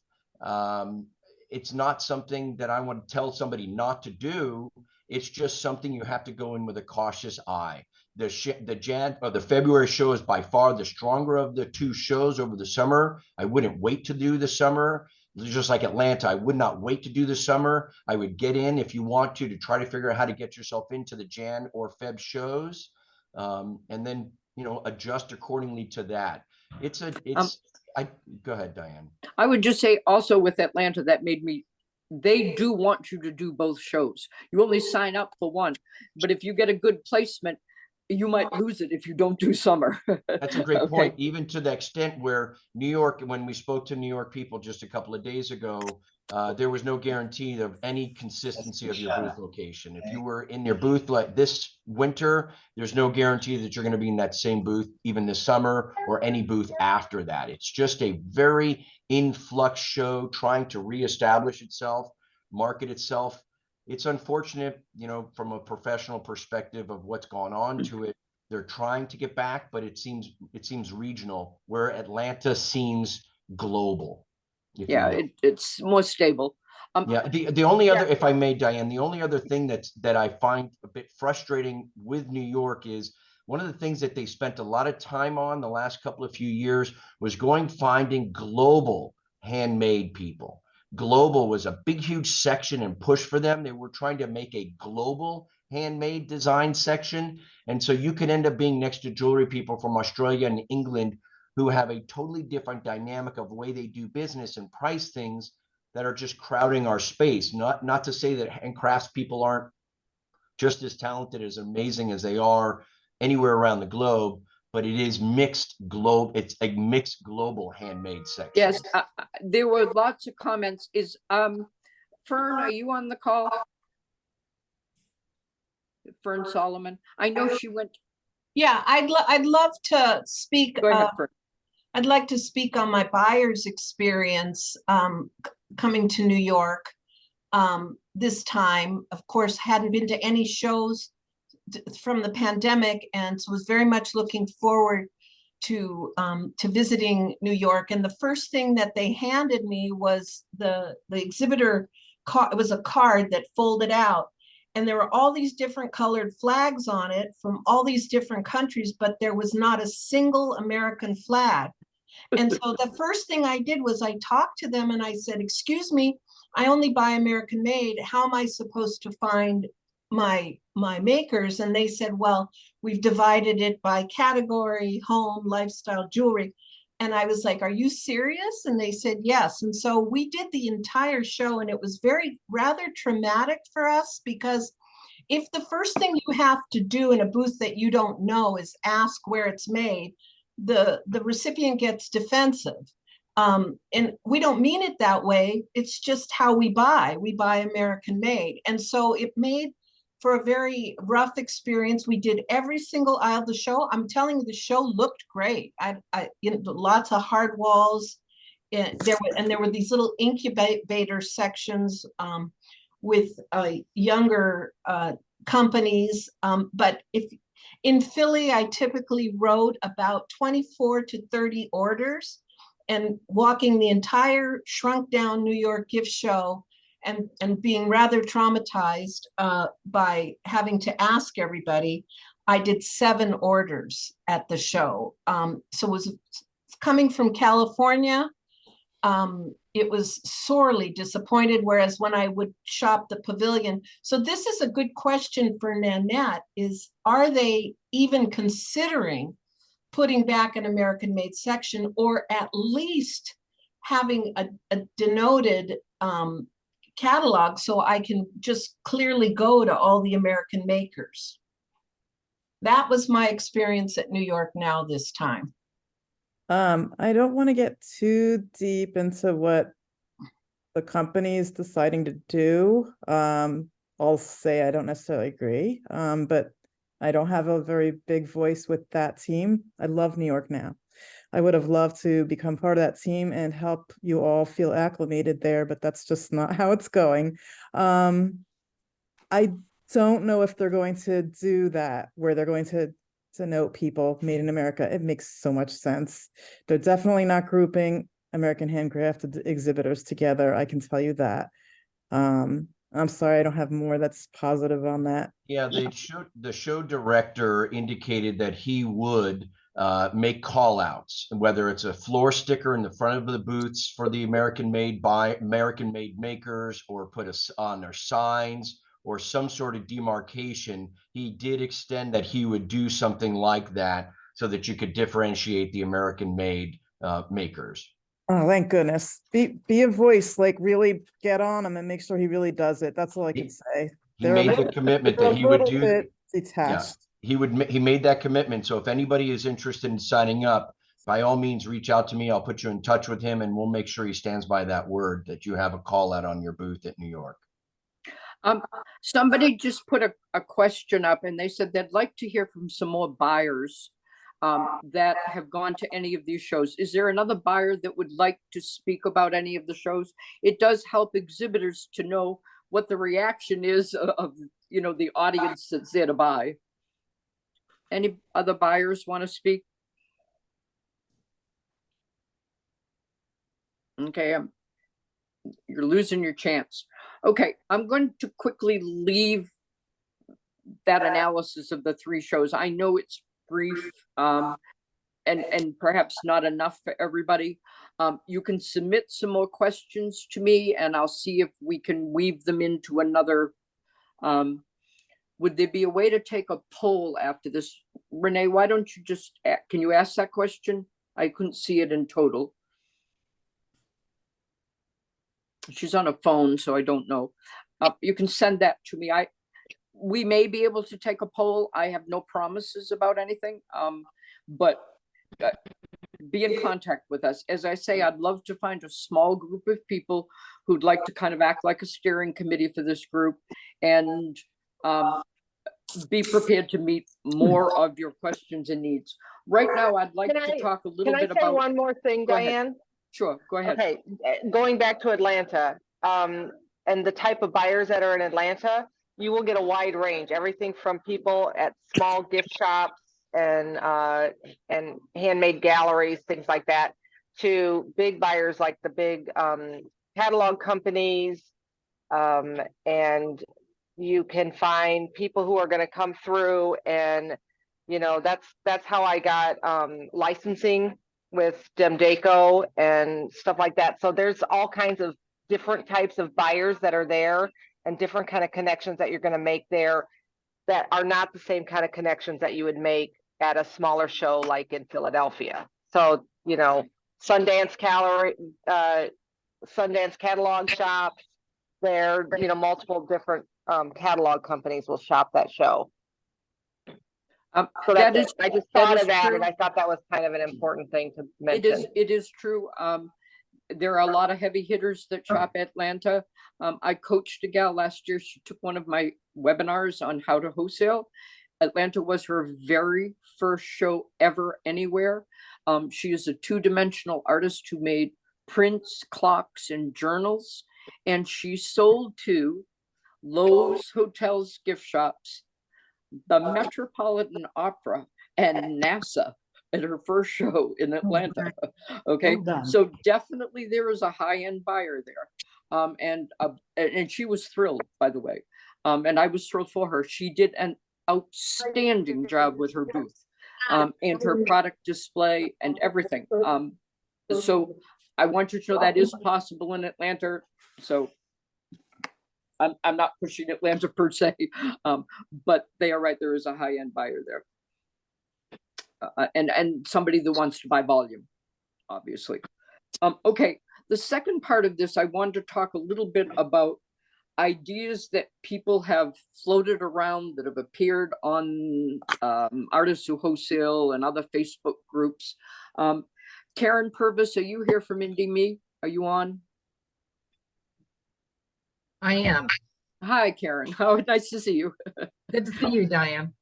It's not something that I want to tell somebody not to do. It's just something you have to go in with a cautious eye. The February show is by far the stronger of the two shows over the summer. I wouldn't wait to do the summer. Just like Atlanta, I would not wait to do the summer. I would get in if you want to try to figure out how to get yourself into the Jan or Feb shows, and then, you know, adjust accordingly to that. Go ahead, Diane. I would just say also with Atlanta, they do want you to do both shows. You only sign up for one, but if you get a good placement, you might lose it if you don't do summer. That's a great point. Even to the extent where New York, when we spoke to New York people just a couple of days ago, there was no guarantee of any consistency of your booth location. If you were in your booth like this winter, there's no guarantee that you're going to be in that same booth even this summer or any booth after that. It's just a very influx show trying to reestablish itself, market itself. It's unfortunate, you know, from a professional perspective of what's gone on to it. They're trying to get back, but it seems regional, where Atlanta seems global. Yeah, it's more stable. Yeah, the only other, if I may, Diane, the only other thing that I find a bit frustrating with New York is one of the things that they spent a lot of time on the last couple of few years was finding global handmade people. Global was a big, huge section and push for them. They were trying to make a global handmade design section. And so you could end up being next to jewelry people from Australia and England who have a totally different dynamic of the way they do business and price things that are just crowding our space. Not to say that handcrafts people aren't just as talented, as amazing as they are anywhere around the globe, but it is mixed globe. It's a mixed global handmade section. Yes, there were lots of comments. Fern, are you on the call? Fern Solomon. I know she went. Yeah, I'd love to speak. Go ahead, Fern. I'd like to speak on my buyer's experience coming to New York this time. Of course, hadn't been to any shows from the pandemic, and so was very much looking forward to visiting New York. And the first thing that they handed me was the exhibitor card. It was a card that folded out, and there were all these different colored flags on it from all these different countries, but there was not a single American flag. And so the first thing I did was I talked to them and I said, excuse me, I only buy American made. How am I supposed to find my makers? And they said, well, we've divided it by category, home, lifestyle, jewelry. And I was like, are you serious? And they said, yes. And so we did the entire show, and it was rather traumatic for us, because if the first thing you have to do in a booth that you don't know is ask where it's made, the recipient gets defensive. And we don't mean it that way. It's just how we buy. We buy American made. And so it made for a very rough experience. We did every single aisle of the show. I'm telling you, the show looked great. Lots of hard walls. And there were these little incubator sections with younger companies. But if in Philly, I typically wrote about 24 to 30 orders, and walking the entire shrunk down New York gift show and being rather traumatized by having to ask everybody, I did 7 orders at the show. So it was coming from California. It was sorely disappointed, whereas when I would shop the pavilion. So this is a good question for Nanette, is are they even considering putting back an American made section, or at least having a denoted catalog so I can just clearly go to all the American makers? That was my experience at New York Now this time. I don't want to get too deep into what the company is deciding to do. I'll say I don't necessarily agree, but I don't have a very big voice with that team. I love New York Now. I would have loved to become part of that team and help you all feel acclimated there, but that's just not how it's going. I don't know if they're going to do that, where they're going to note people made in America. It makes so much sense. They're definitely not grouping American handcrafted exhibitors together. I can tell you that. I'm sorry, I don't have more that's positive on that. Yeah, the show director indicated that he would make call outs, whether it's a floor sticker in the front of the booths for the American made makers, or put us on their signs, or some sort of demarcation. He did extend that he would do something like that so that you could differentiate the American made makers. Oh, thank goodness. Be a voice, like really get on him and make sure he really does it. That's all I can say. He made the commitment that he would do. Bit detached. Yeah, he made that commitment. So if anybody is interested in signing up, by all means, reach out to me. I'll put you in touch with him, and we'll make sure he stands by that word that you have a call out on your booth at New York. Somebody just put a question up, and they said they'd like to hear from some more buyers that have gone to any of these shows. Is there another buyer that would like to speak about any of the shows? It does help exhibitors to know what the reaction is of the audience that's there to buy. Any other buyers want to speak? Okay, you're losing your chance. Okay, I'm going to quickly leave that analysis of the 3 shows. I know it's brief and perhaps not enough for everybody. You can submit some more questions to me, and I'll see if we can weave them into another. Would there be a way to take a poll after this? Renee, why don't you just, can you ask that question? I couldn't see it in total. She's on a phone, so I don't know. You can send that to me. We may be able to take a poll. I have no promises about anything, but be in contact with us. As I say, I'd love to find a small group of people who'd like to kind of act like a steering committee for this group, and be prepared to meet more of your questions and needs. Right now, I'd like to talk a little bit about. Can I say one more thing, Diane? Sure, go ahead. Okay, going back to Atlanta, and the type of buyers that are in Atlanta, you will get a wide range, everything from people at small gift shops and handmade galleries, things like that, to big buyers like the big catalog companies, and you can find people who are going to come through, and that's how I got licensing with Demdeco and stuff like that. So there's all kinds of different types of buyers that are there, and different kind of connections that you're going to make there that are not the same kind of connections that you would make at a smaller show like in Philadelphia. So, Sundance catalog shops, there, multiple different catalog companies will shop that show. So That that's is, it. I just that thought is of that true. and I thought that was kind of an important thing to mention. It is true. There are a lot of heavy hitters that shop Atlanta. I coached a gal last year. She took one of my webinars on how to wholesale. Atlanta was her very first show ever anywhere. She is a two-dimensional artist who made prints, clocks, and journals. And she sold to Lowe's, hotels, gift shops, the Metropolitan Opera, and NASA at her first show in Atlanta. Okay, Well done. so definitely there is a high-end buyer there. And she was thrilled, by the way. And I was thrilled for her. She did an outstanding job with her booth, and her product display and everything. So I want you to know that is possible in Atlanta. So I'm not pushing Atlanta per se, but they are right. There is a high-end buyer there, and somebody that wants to buy volume, obviously. Okay, the second part of this, I wanted to talk a little bit about ideas that people have floated around that have appeared on Artists Who Wholesale and other Facebook groups. Karen Purvis, are you here from Indie Me? Are you on? I am. Hi, Karen. Oh, nice to see you. Good to see you, Diane.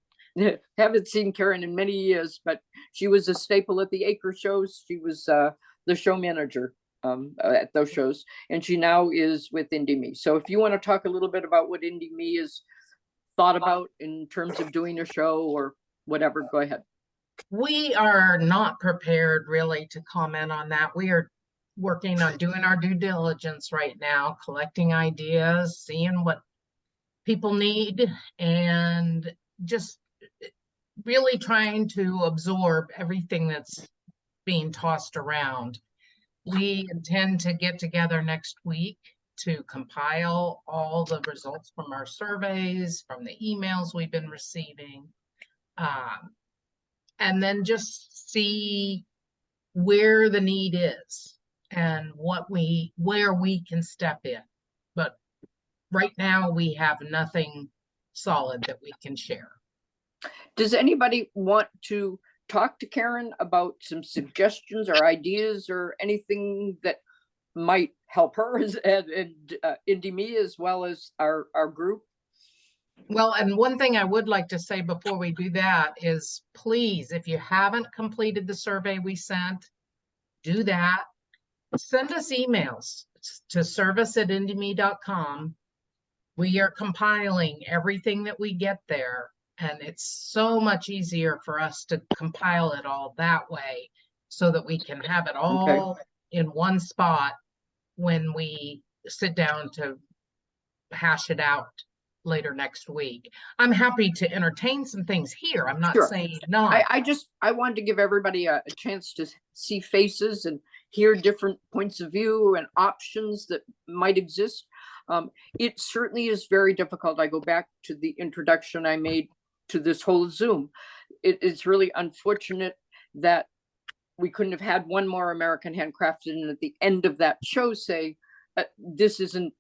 Haven't seen Karen in many years, but she was a staple at the Acre shows. She was the show manager at those shows, and she now is with Indie Me. So if you want to talk a little bit about what Indie Me is thought about in terms of doing a show or whatever, go ahead. We are not prepared really to comment on that. We are working on doing our due diligence right now, collecting ideas, seeing what people need, and just really trying to absorb everything that's being tossed around. We intend to get together next week to compile all the results from our surveys, from the emails we've been receiving, and then just see where the need is and where we can step in. But right now we have nothing solid that we can share. Does anybody want to talk to Karen about some suggestions or ideas or anything that might help her and Indie Me as well as our group? Well, and one thing I would like to say before we do that is, please, if you haven't completed the survey we sent, do that. Send us emails to service@indieme.com. We are compiling everything that we get there, and it's so much easier for us to compile it all that way so that we can have it all in one spot when we sit down to hash it out later next week. I'm happy to entertain some things here. I'm not saying not. I wanted to give everybody a chance to see faces and hear different points of view and options that might exist. It certainly is very difficult. I go back to the introduction I made to this whole Zoom. It's really unfortunate that we couldn't have had one more American Handcrafted, and at the end of that show say, this isn't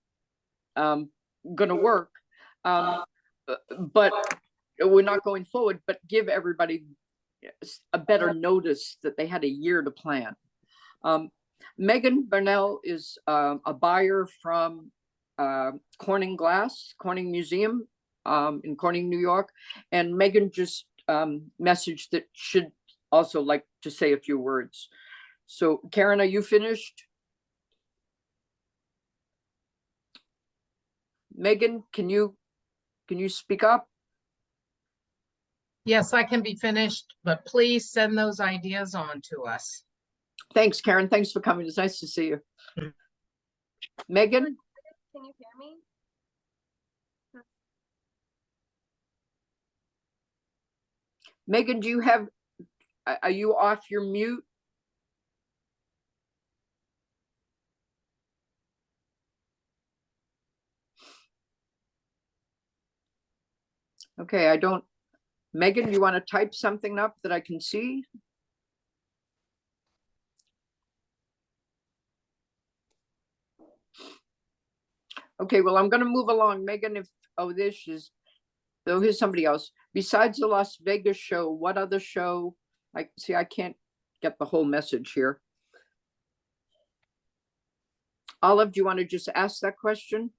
going to work. But we're not going forward, but give everybody a better notice that they had a year to plan. Megan Burnell is a buyer from Corning Museum in Corning, New York. And Megan just messaged that she'd also like to say a few words. So Karen, are you finished? Megan, can you speak up? Yes, I can be finished, but please send those ideas on to us. Thanks, Karen. Thanks for coming. It's nice to see you. Megan? Can you hear me? Megan, are you off your mute? Okay, Megan, you want to type something up that I can see? Okay, well, I'm going to move along. Megan, there she is. Oh, here's somebody else. Besides the Las Vegas show, what other show? I can't get the whole message here. Olive, do you want to just ask that question?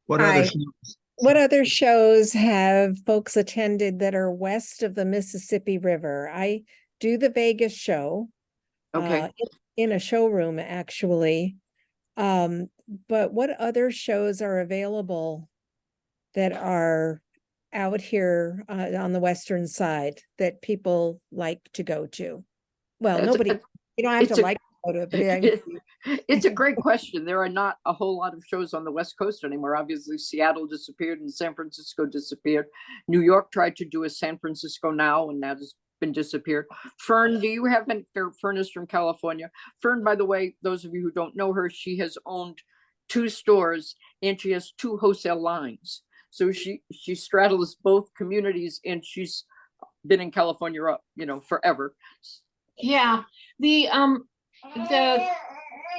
What other Hi. shows? What other shows have folks attended that are west of the Mississippi River? I do the Vegas show. Okay. In a showroom, actually. But what other shows are available that are out here on the western side that people like to go to? Well, It's- nobody, you don't have it's to a- like to go to it, but I It's a great question. There are not a whole lot of shows on the West Coast anymore. Obviously, Seattle disappeared and San Francisco disappeared. New York tried to do a San Francisco Now, and that has been disappeared. Fern, do you have any? Fern is from California. Fern, by the way, those of you who don't know her, she has owned 2 stores and she has 2 wholesale lines. So she straddles both communities, and she's been in California, forever. Yeah, the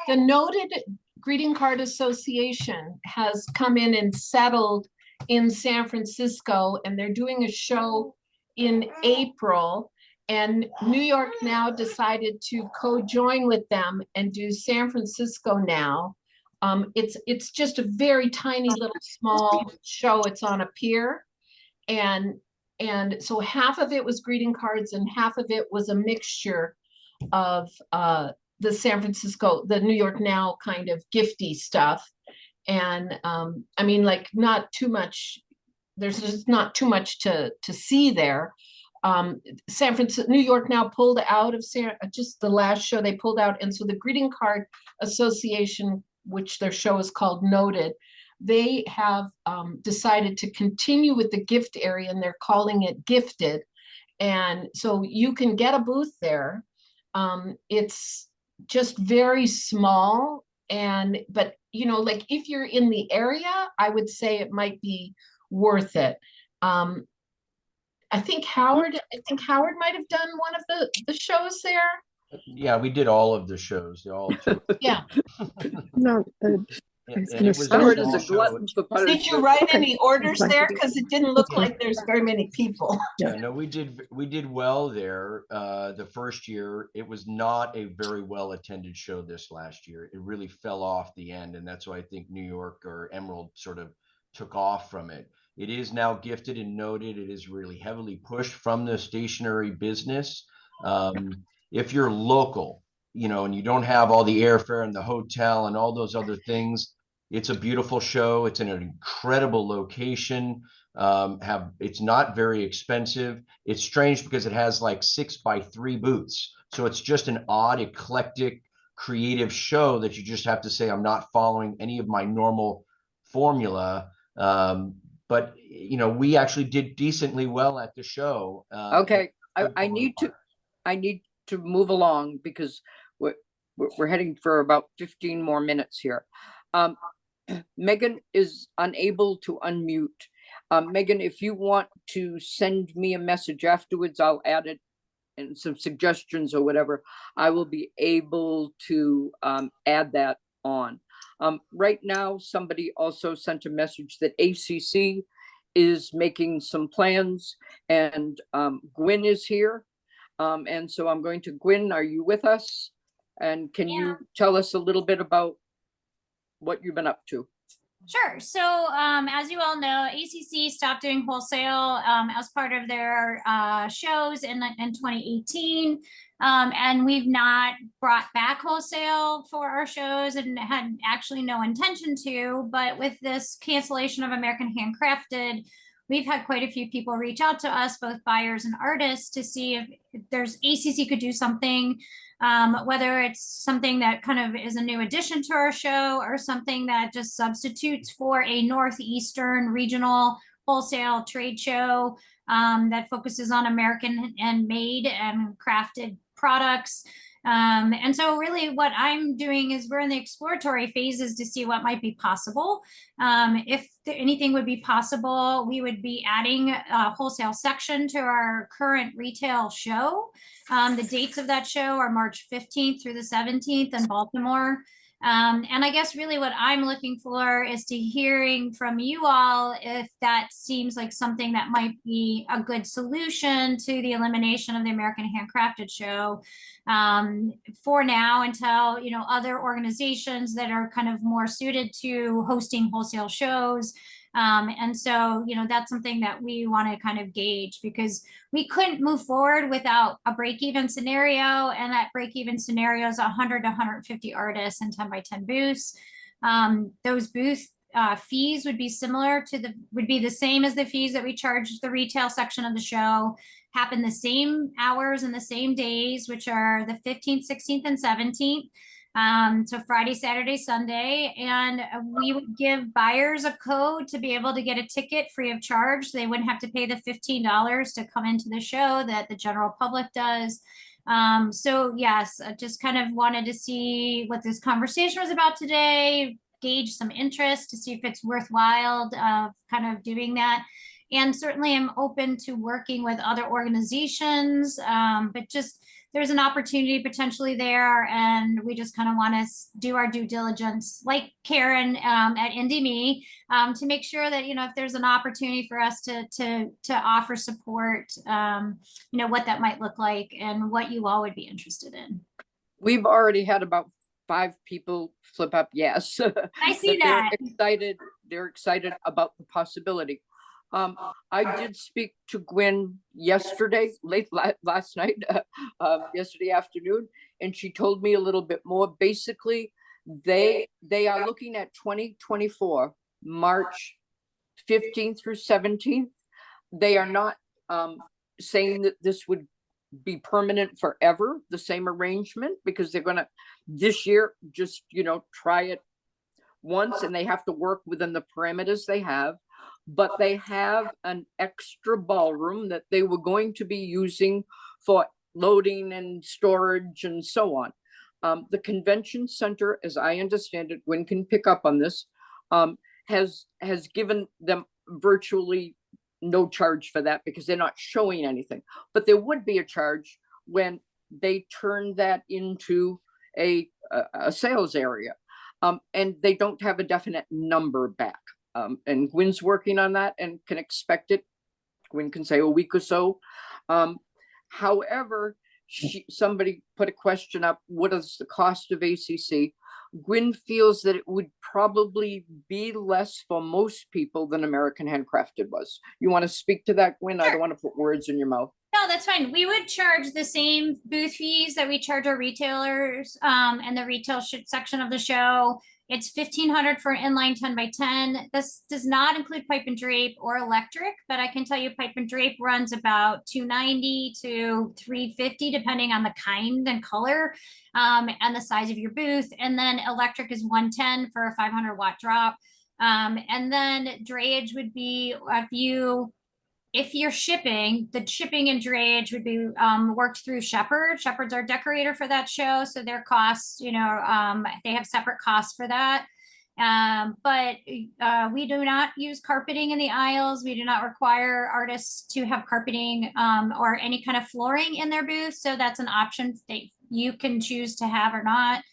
noted greeting card association has come in and settled in San Francisco, and they're doing a show in April. And New York Now decided to co-join with them and do San Francisco Now. It's just a very tiny little small show. It's on a pier, and so half of it was greeting cards and half of it was a mixture of the San Francisco, the New York Now kind of gifty stuff. And I mean, like, not too much, there's just not too much to see there. San Francisco, New York Now pulled out of just the last show they pulled out. And so the Greeting Card Association, which their show is called Noted, they have decided to continue with the gift area, and they're calling it Gifted. And so you can get a booth there. It's just very small, but like, if you're in the area, I would say it might be worth it. I think Howard might have done one of the shows there. Yeah, we did all of the shows. All Yeah. No, and it was a Howard is small a glutton show. for Did punishment. you write any orders there? Because it didn't look like there's very many people. Yeah, no, we did well there. The first year, it was not a very well attended show this last year. It really fell off the end, and that's why I think New York or Emerald sort of took off from it. It is now Gifted and Noted. It is really heavily pushed from the stationery business. If you're local, and you don't have all the airfare and the hotel and all those other things, it's a beautiful show. It's in an incredible location. It's not very expensive. It's strange because it has like 6x3 booths. So it's just an odd, eclectic, creative show that you just have to say, I'm not following any of my normal formula. But we actually did decently well at the show. Okay, I need to move along because we're heading for about 15 more minutes here. Megan is unable to unmute. Megan, if you want to send me a message afterwards, I'll add it and some suggestions or whatever. I will be able to add that on. Right now, somebody also sent a message that ACC is making some plans, and Gwen is here. And so I'm going to, Gwen, are you with us? And can you tell us a little bit about what you've been up to? Sure. So as you all know, ACC stopped doing wholesale as part of their shows in 2018. And we've not brought back wholesale for our shows and had actually no intention to. But with this cancellation of American Handcrafted, we've had quite a few people reach out to us, both buyers and artists, to see if there's ACC could do something, whether it's something that kind of is a new addition to our show or something that just substitutes for a Northeastern regional wholesale trade show that focuses on American and made and crafted products. And so really what I'm doing is we're in the exploratory phases to see what might be possible. If anything would be possible, we would be adding a wholesale section to our current retail show. The dates of that show are March 15th through the 17th in Baltimore. And I guess really what I'm looking for is to hearing from you all if that seems like something that might be a good solution to the elimination of the American Handcrafted Show for now, until, you know, other organizations that are kind of more suited to hosting wholesale shows. And so, you know, that's something that we want to kind of gauge, because we couldn't move forward without a break-even scenario, and that break-even scenario is 100 to 150 artists and 10 by 10 booths. Those booth fees would be the same as the fees that we charge the retail section of the show, happen the same hours and the same days, which are the 15th, 16th, and 17th. So Friday, Saturday, Sunday, and we would give buyers a code to be able to get a ticket free of charge. They wouldn't have to pay the $15 to come into the show that the general public does. So yes, I just kind of wanted to see what this conversation was about today, gauge some interest to see if it's worthwhile kind of doing that. And certainly I'm open to working with other organizations, but just there's an opportunity potentially there, and we just kind of want to do our due diligence, like Karen at Indie Me, to make sure that, you know, if there's an opportunity for us to offer support, you know, what that might look like and what you all would be interested in. We've already had about 5 people flip up yes. I see that. They're excited about the possibility. I did speak to Gwen yesterday, last night, yesterday afternoon, and she told me a little bit more. Basically, they are looking at 2024, March 15th through 17th. They are not saying that this would be permanent forever, the same arrangement, because they're gonna this year just, you know, try it once, and they have to work within the parameters they have. But they have an extra ballroom that they were going to be using for loading and storage and so on. The convention center, as I understand it, Gwen can pick up on this, has given them virtually no charge for that, because they're not showing anything. But there would be a charge when they turn that into a sales area, and they don't have a definite number back. And Gwen's working on that and can expect it. Gwen can say a week or so. However, somebody put a question up, what is the cost of ACC? Gwen feels that it would probably be less for most people than American Handcrafted was. You want to speak to that, Gwen? Sure. I don't want to put words in your mouth. No, that's fine. We would charge the same booth fees that we charge our retailers and the retail section of the show. It's $1,500 for inline 10 by 10. This does not include pipe and drape or electric, but I can tell you pipe and drape runs about $290 to $350, depending on the kind and color and the size of your booth. And then electric is $110 for a 500 watt drop. And then drayage would be, if you're shipping, the shipping and drayage would be worked through Shepherd. Shepherd's our decorator for that show, so their costs, you know, they have separate costs for that. But we do not use carpeting in the aisles. We do not require artists to have carpeting or any kind of flooring in their booth. So that's an option that you can choose to have or not.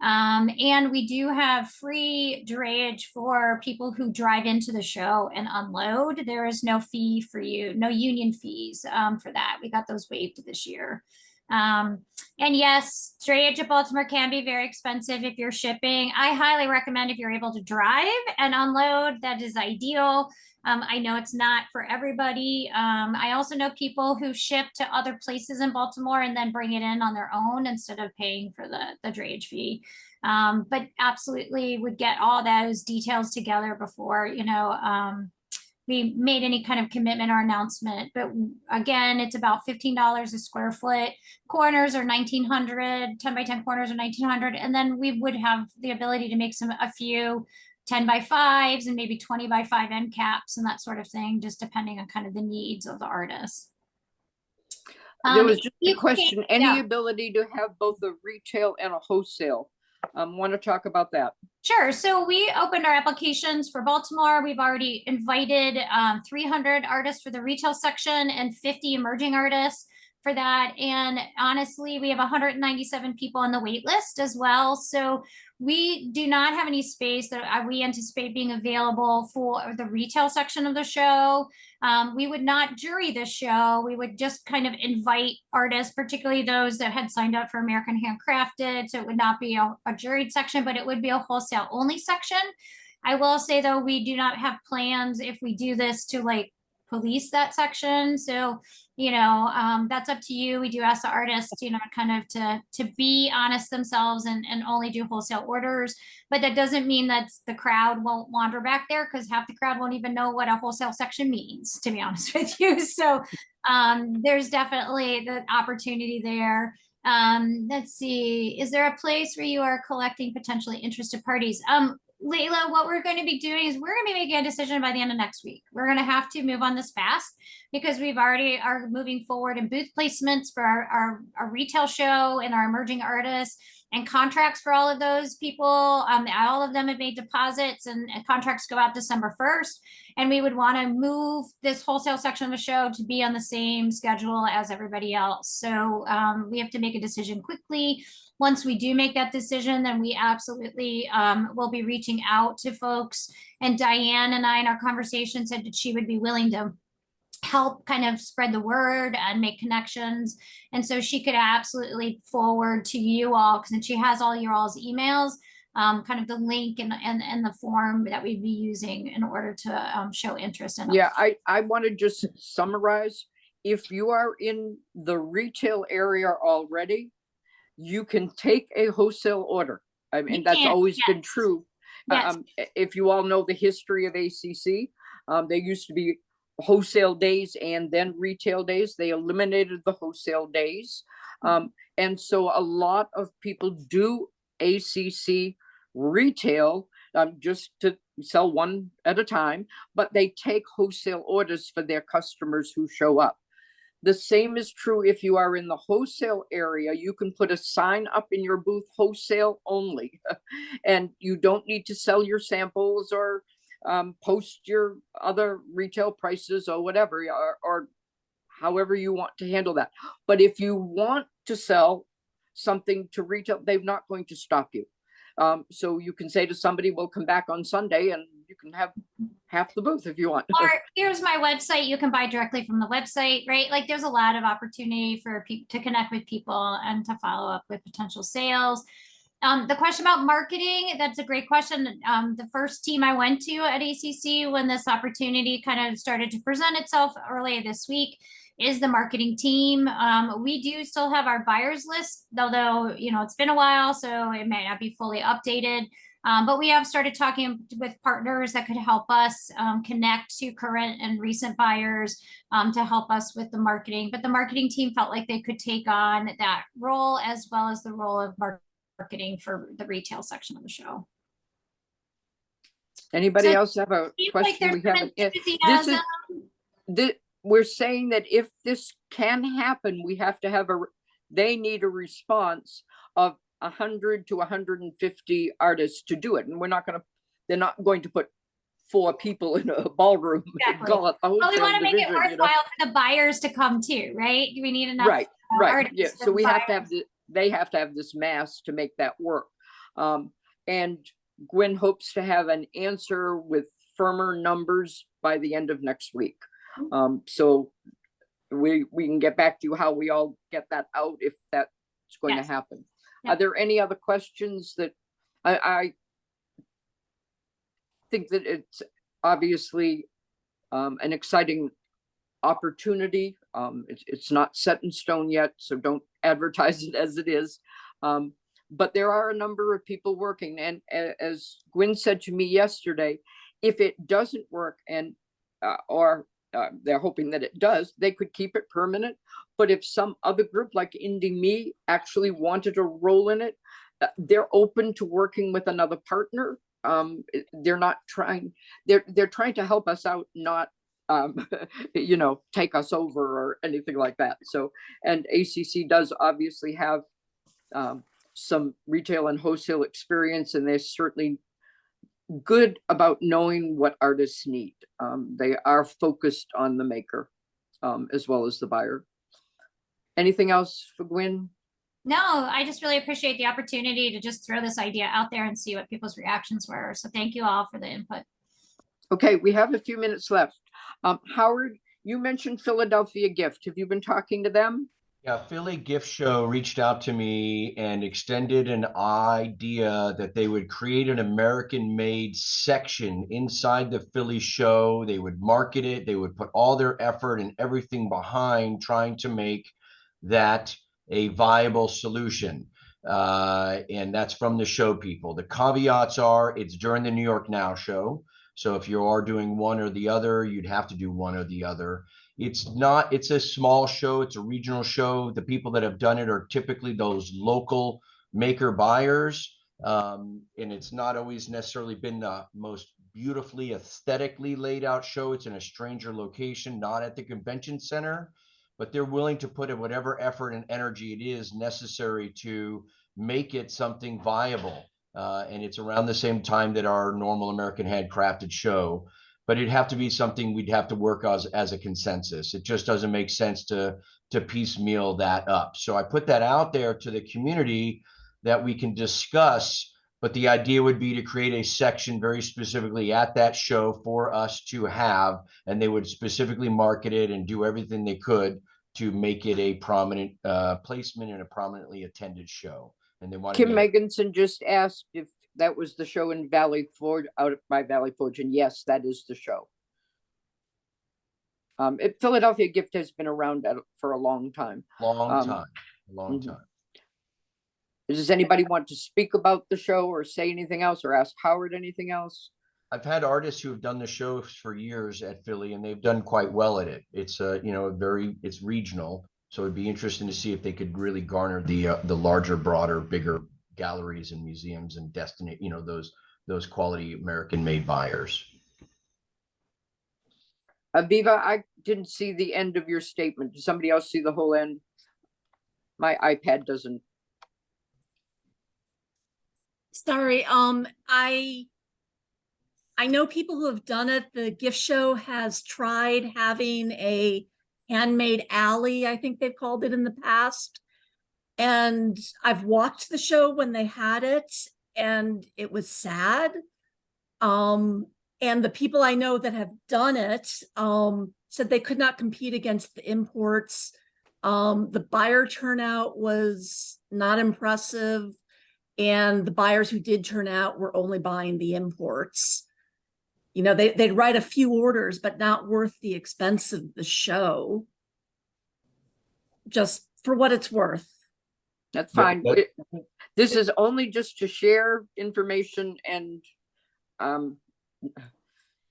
And we do have free drayage for people who drive into the show and unload. There is no fee for you, no union fees for that. We got those waived this year. And yes, drayage at Baltimore can be very expensive if you're shipping. I highly recommend if you're able to drive and unload, that is ideal. I know it's not for everybody. I also know people who ship to other places in Baltimore and then bring it in on their own instead of paying for the drayage fee. But absolutely would get all those details together before, you know, we made any kind of commitment or announcement. But again, it's about $15 a square foot. Corners are $1,900, 10 by 10 corners are $1,900. And then we would have the ability to make a few 10 by 5s and maybe 20 by 5 end caps and that sort of thing, just depending on kind of the needs of the artist. There was just a question, any ability to have both a retail and a wholesale? Want to talk about that? Sure. So we opened our applications for Baltimore. We've already invited 300 artists for the retail section and 50 emerging artists for that. And honestly, we have 197 people on the wait list as well. So we do not have any space that we anticipate being available for the retail section of the show. We would not jury the show. We would just kind of invite artists, particularly those that had signed up for American Handcrafted. So it would not be a juried section, but it would be a wholesale only section. I will say though, we do not have plans if we do this to like police that section. So, you know, that's up to you. We do ask the artists, you know, kind of to be honest themselves and only do wholesale orders. But that doesn't mean that the crowd won't wander back there, because half the crowd won't even know what a wholesale section means, to be honest with you. So there's definitely the opportunity there. Let's see, is there a place where you are collecting potentially interested parties? Layla, what we're going to be doing is we're going to be making a decision by the end of next week. We're going to have to move on this fast because we've already are moving forward in booth placements for our retail show and our emerging artists and contracts for all of those people. All of them have made deposits and contracts go out December 1st. And we would want to move this wholesale section of the show to be on the same schedule as everybody else. So we have to make a decision quickly. Once we do make that decision, then we absolutely will be reaching out to folks. And Diane and I in our conversation said that she would be willing to help kind of spread the word and make connections. And so she could absolutely forward to you all, because she has all your all's emails, kind of the link and the form that we'd be using in order to show interest in. Yeah, I want to just summarize. If you are in the retail area already, you can take a wholesale order. I mean, that's always been true. Yes. If you all know the history of ACC, they used to be wholesale days and then retail days. They eliminated the wholesale days. And so a lot of people do ACC retail just to sell one at a time, but they take wholesale orders for their customers who show up. The same is true if you are in the wholesale area. You can put a sign up in your booth, wholesale only, and you don't need to sell your samples or post your other retail prices or whatever, or however you want to handle that. But if you want to sell something to retail, they're not going to stop you. So you can say to somebody, we'll come back on Sunday and you can have half the booth if you want. Or here's my website. You can buy directly from the website, right? Like there's a lot of opportunity for people to connect with people and to follow up with potential sales. The question about marketing, that's a great question. The first team I went to at ACC when this opportunity kind of started to present itself earlier this week is the marketing team. We do still have our buyers list, although, you know, it's been a while, so it may not be fully updated. But we have started talking with partners that could help us connect to current and recent buyers to help us with the marketing. But the marketing team felt like they could take on that role as well as the role of marketing for the retail section of the show. Anybody So else have a question? like We haven't. We're saying that if this can happen, we have to have they need a response of 100 to 150 artists to do it. And they're not going to put 4 people in a ballroom. Exactly. Call it the Well, we want to make it division, worthwhile for the buyers to come too, right? We need enough right. artists. Yeah. So we have to have they have to have this mass to make that work. And Gwen hopes to have an answer with firmer numbers by the end of next week. So we can get back to you how we all get that out if that's going to happen. Are there any other questions that I think that it's obviously an exciting opportunity. It's not set in stone yet, so don't advertise it as it is. But there are a number of people working, and as Gwen said to me yesterday, if it doesn't work and they're hoping that it does, they could keep it permanent. But if some other group like Indie Me actually wanted a role in it, they're open to working with another partner. They're trying to help us out, not take us over or anything like that. So, and ACC does obviously have some retail and wholesale experience, and they're certainly good about knowing what artists need. They are focused on the maker as well as the buyer. Anything else for Gwen? No, I just really appreciate the opportunity to just throw this idea out there and see what people's reactions were. So thank you all for the input. Okay, we have a few minutes left. Howard, you mentioned Philadelphia Gift. Have you been talking to them? Yeah, Philly Gift Show reached out to me and extended an idea that they would create an American-made section inside the Philly show. They would market it. They would put all their effort and everything behind trying to make that a viable solution. And that's from the show people. The caveats are it's during the New York Now show. So if you are doing one or the other, you'd have to do one or the other. It's a small show. It's a regional show. The people that have done it are typically those local maker buyers. And it's not always necessarily been the most beautifully aesthetically laid out show. It's in a stranger location, not at the convention center, but they're willing to put in whatever effort and energy it is necessary to make it something viable. And it's around the same time that our normal American Handcrafted Show, but it'd have to be something we'd have to work as a consensus. It just doesn't make sense to piecemeal that up. So I put that out there to the community that we can discuss, but the idea would be to create a section very specifically at that show for us to have, and they would specifically market it and do everything they could to make it a prominent placement and a prominently attended show. And they wanted Kim me Meganson just asked if that was the show in Valley Forge, out by Valley Forge, and yes, that is the show. Philadelphia Gift has been around for a long time. long time. Does anybody want to speak about the show or say anything else or ask Howard anything else? I've had artists who have done the show for years at Philly, and they've done quite well at it. It's it's regional, so it'd be interesting to see if they could really garner the larger, broader, bigger galleries and museums and destinate, those quality American-made buyers. Aviva, I didn't see the end of your statement. Did somebody else see the whole end? My iPad doesn't. Sorry, I know people who have done it. The gift show has tried having a handmade alley, I think they've called it in the past. And I've watched the show when they had it, and it was sad. And the people I know that have done it said they could not compete against the imports. The buyer turnout was not impressive, and the buyers who did turn out were only buying the imports. They'd write a few orders, but not worth the expense of the show. Just for what it's worth. That's fine. This is only just to share information and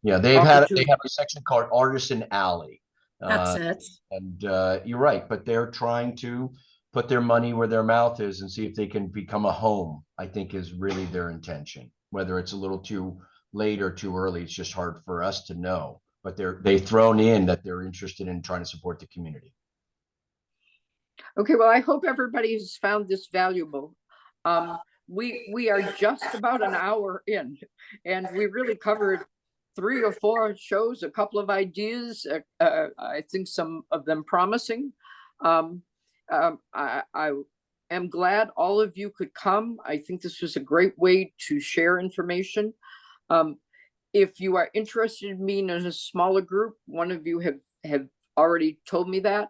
yeah, they have a section called Artisan Alley. That's it. And you're right, but they're trying to put their money where their mouth is and see if they can become a home, I think is really their intention. Whether it's a little too late or too early, it's just hard for us to know. But they've thrown in that they're interested in trying to support the community. Okay, well, I hope everybody has found this valuable. We are just about an hour in, and we really covered 3 or 4 shows, a couple of ideas. I think some of them promising. I am glad all of you could come. I think this was a great way to share information. If you are interested in being in a smaller group, one of you have already told me that.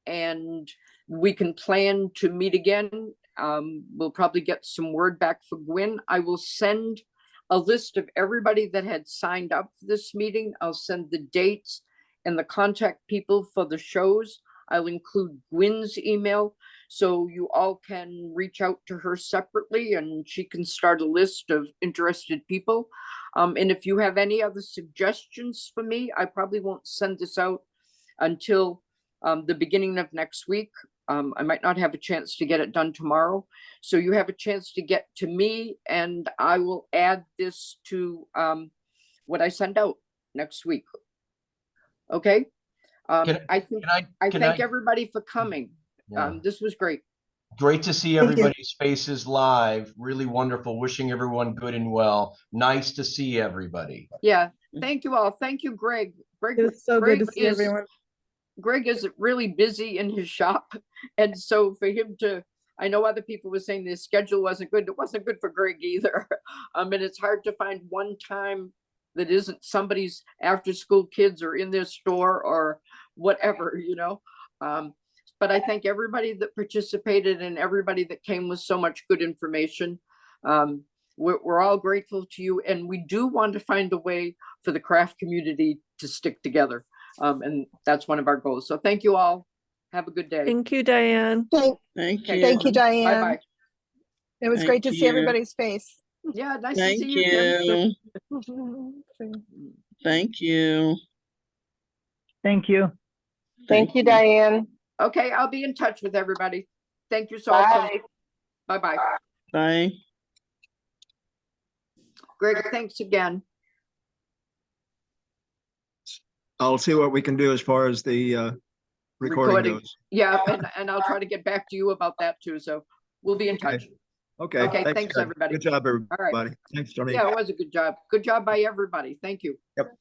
And we can plan to meet again. We'll probably get some word back for Gwen. I will send a list of everybody that had signed up for this meeting. I'll send the dates and the contact people for the shows. I'll include Gwen's email, so you all can reach out to her separately and she can start a list of interested people. And if you have any other suggestions for me, I probably won't send this out until the beginning of next week. I might not have a chance to get it done tomorrow. So you have a chance to get to me, and I will add this to what I send out next week. Okay. I thank everybody for coming. Yeah. This was great. Great to see everybody's faces live. Really wonderful. Wishing everyone good and well. Nice to see everybody. Yeah. Thank you all. Thank you, Greg. Greg, It was so Greg good to see everyone. Greg is really busy in his shop. And so for him to, I know other people were saying the schedule wasn't good. It wasn't good for Greg either. And it's hard to find one time that isn't somebody's after school kids or in their store or whatever, you know. But I thank everybody that participated and everybody that came with so much good information. We're all grateful to you, and we do want to find a way for the craft community to stick together. And that's one of our goals. So thank you all. Have a good day. Thank you, Diane. Thank Okay. you, Diane. Bye-bye. It was Thank great to see you. everybody's face. Yeah, nice Thank to see you, Kim. Thank you. Thank you. Thank you, Diane. Okay, I'll be in touch with everybody. Thank you so Bye. much. Bye-bye. Bye. Greg, thanks again. I'll see what we can do as far as the recording goes. Yeah, and I'll try to get back to you about that too. So we'll be in touch. Okay. Okay, thanks, Ted. everybody. Good job, All right. everybody. Thanks, Tony. Yeah, it was a good job. Good job by everybody. Thank you. Yep.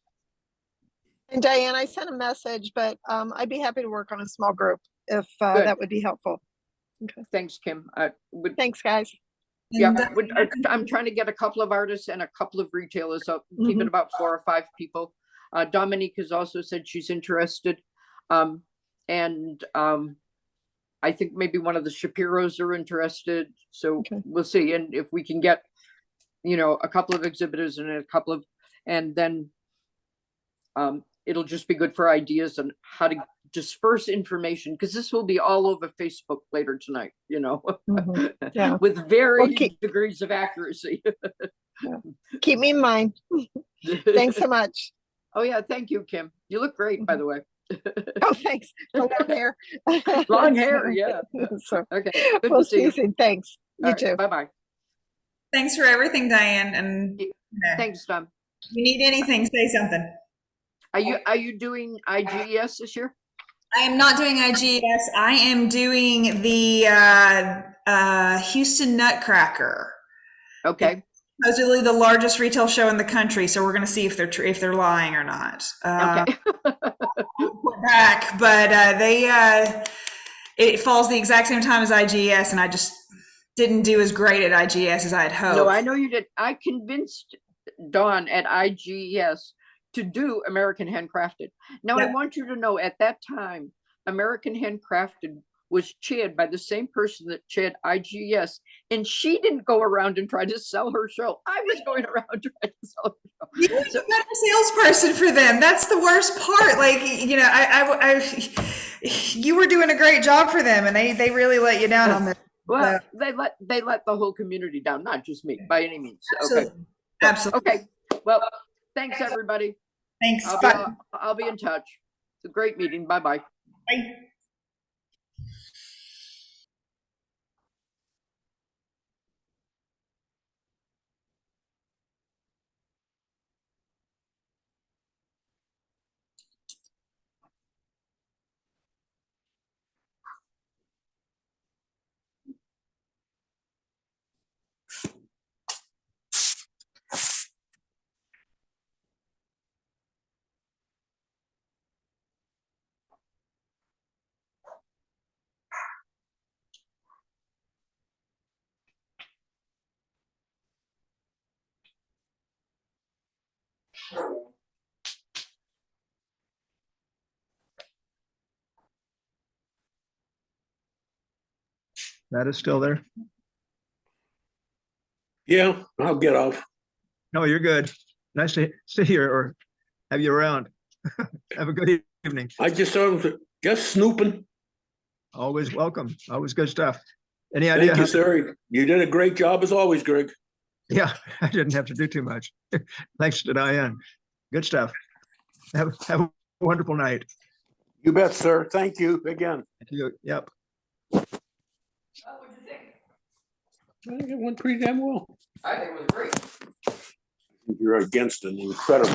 And Diane, I sent a message, but I'd be happy to work on a small group if Good. that would be helpful. Okay. Thanks, Kim. Thanks, guys. Yeah, I'm trying to get a couple of artists and a couple of retailers, so keep it about 4 or 5 people. Dominique has also said she's interested. I think maybe one of the Shapiros are interested. So we'll see. And if we can get, a couple of exhibitors and then it'll just be good for ideas on how to disperse information, because this will be all over Facebook later tonight, Yeah. with varying degrees of accuracy. Keep me in mind. Thanks so much. Oh yeah, thank you, Kim. You look great, by the way. Oh, thanks. For long hair. Long hair, yeah. So, Okay, good we'll to see you. soon. Thanks. You too. Bye-bye. Thanks for everything, Diane. And Thanks, Tom. if you need anything, say something. Are you doing IGES this year? I am not doing IGS. I am doing the Houston Nutcracker. Okay. It's supposedly the largest retail show in the country, so we're going to see if they're lying or not. Okay. Back, but it falls the exact same time as IGS, and I just didn't do as great at IGS as I had hoped. No, I know you did. I convinced Dawn at IGES to do American Handcrafted. Now, I want you to know, at that time, American Handcrafted was chaired by the same person that chaired IGES, and she didn't go around and try to sell her show. I was going around trying to sell her show. You were a better salesperson for them. That's the worst part. Like, you were doing a great job for them, and they really let you down on this. Well, they let the whole community down, not just me by any means. Okay. Absolutely. Okay. Well, thanks everybody. Thanks. I'll be in touch. It's a great meeting. Bye-bye. Bye. That is still there? Yeah, I'll get off. No, you're good. Nice to see you or have you around. Have a good evening. I just snooping. Always welcome. Always good stuff. Any idea? Thank you, sir. You did a great job as always, Greg. Yeah, I didn't have to do too much. Thanks to Diane. Good stuff. Have a wonderful night. You bet, sir. Thank you again. Thank you. Yep. I think it went pretty damn well. I think it was great. You're against an incredible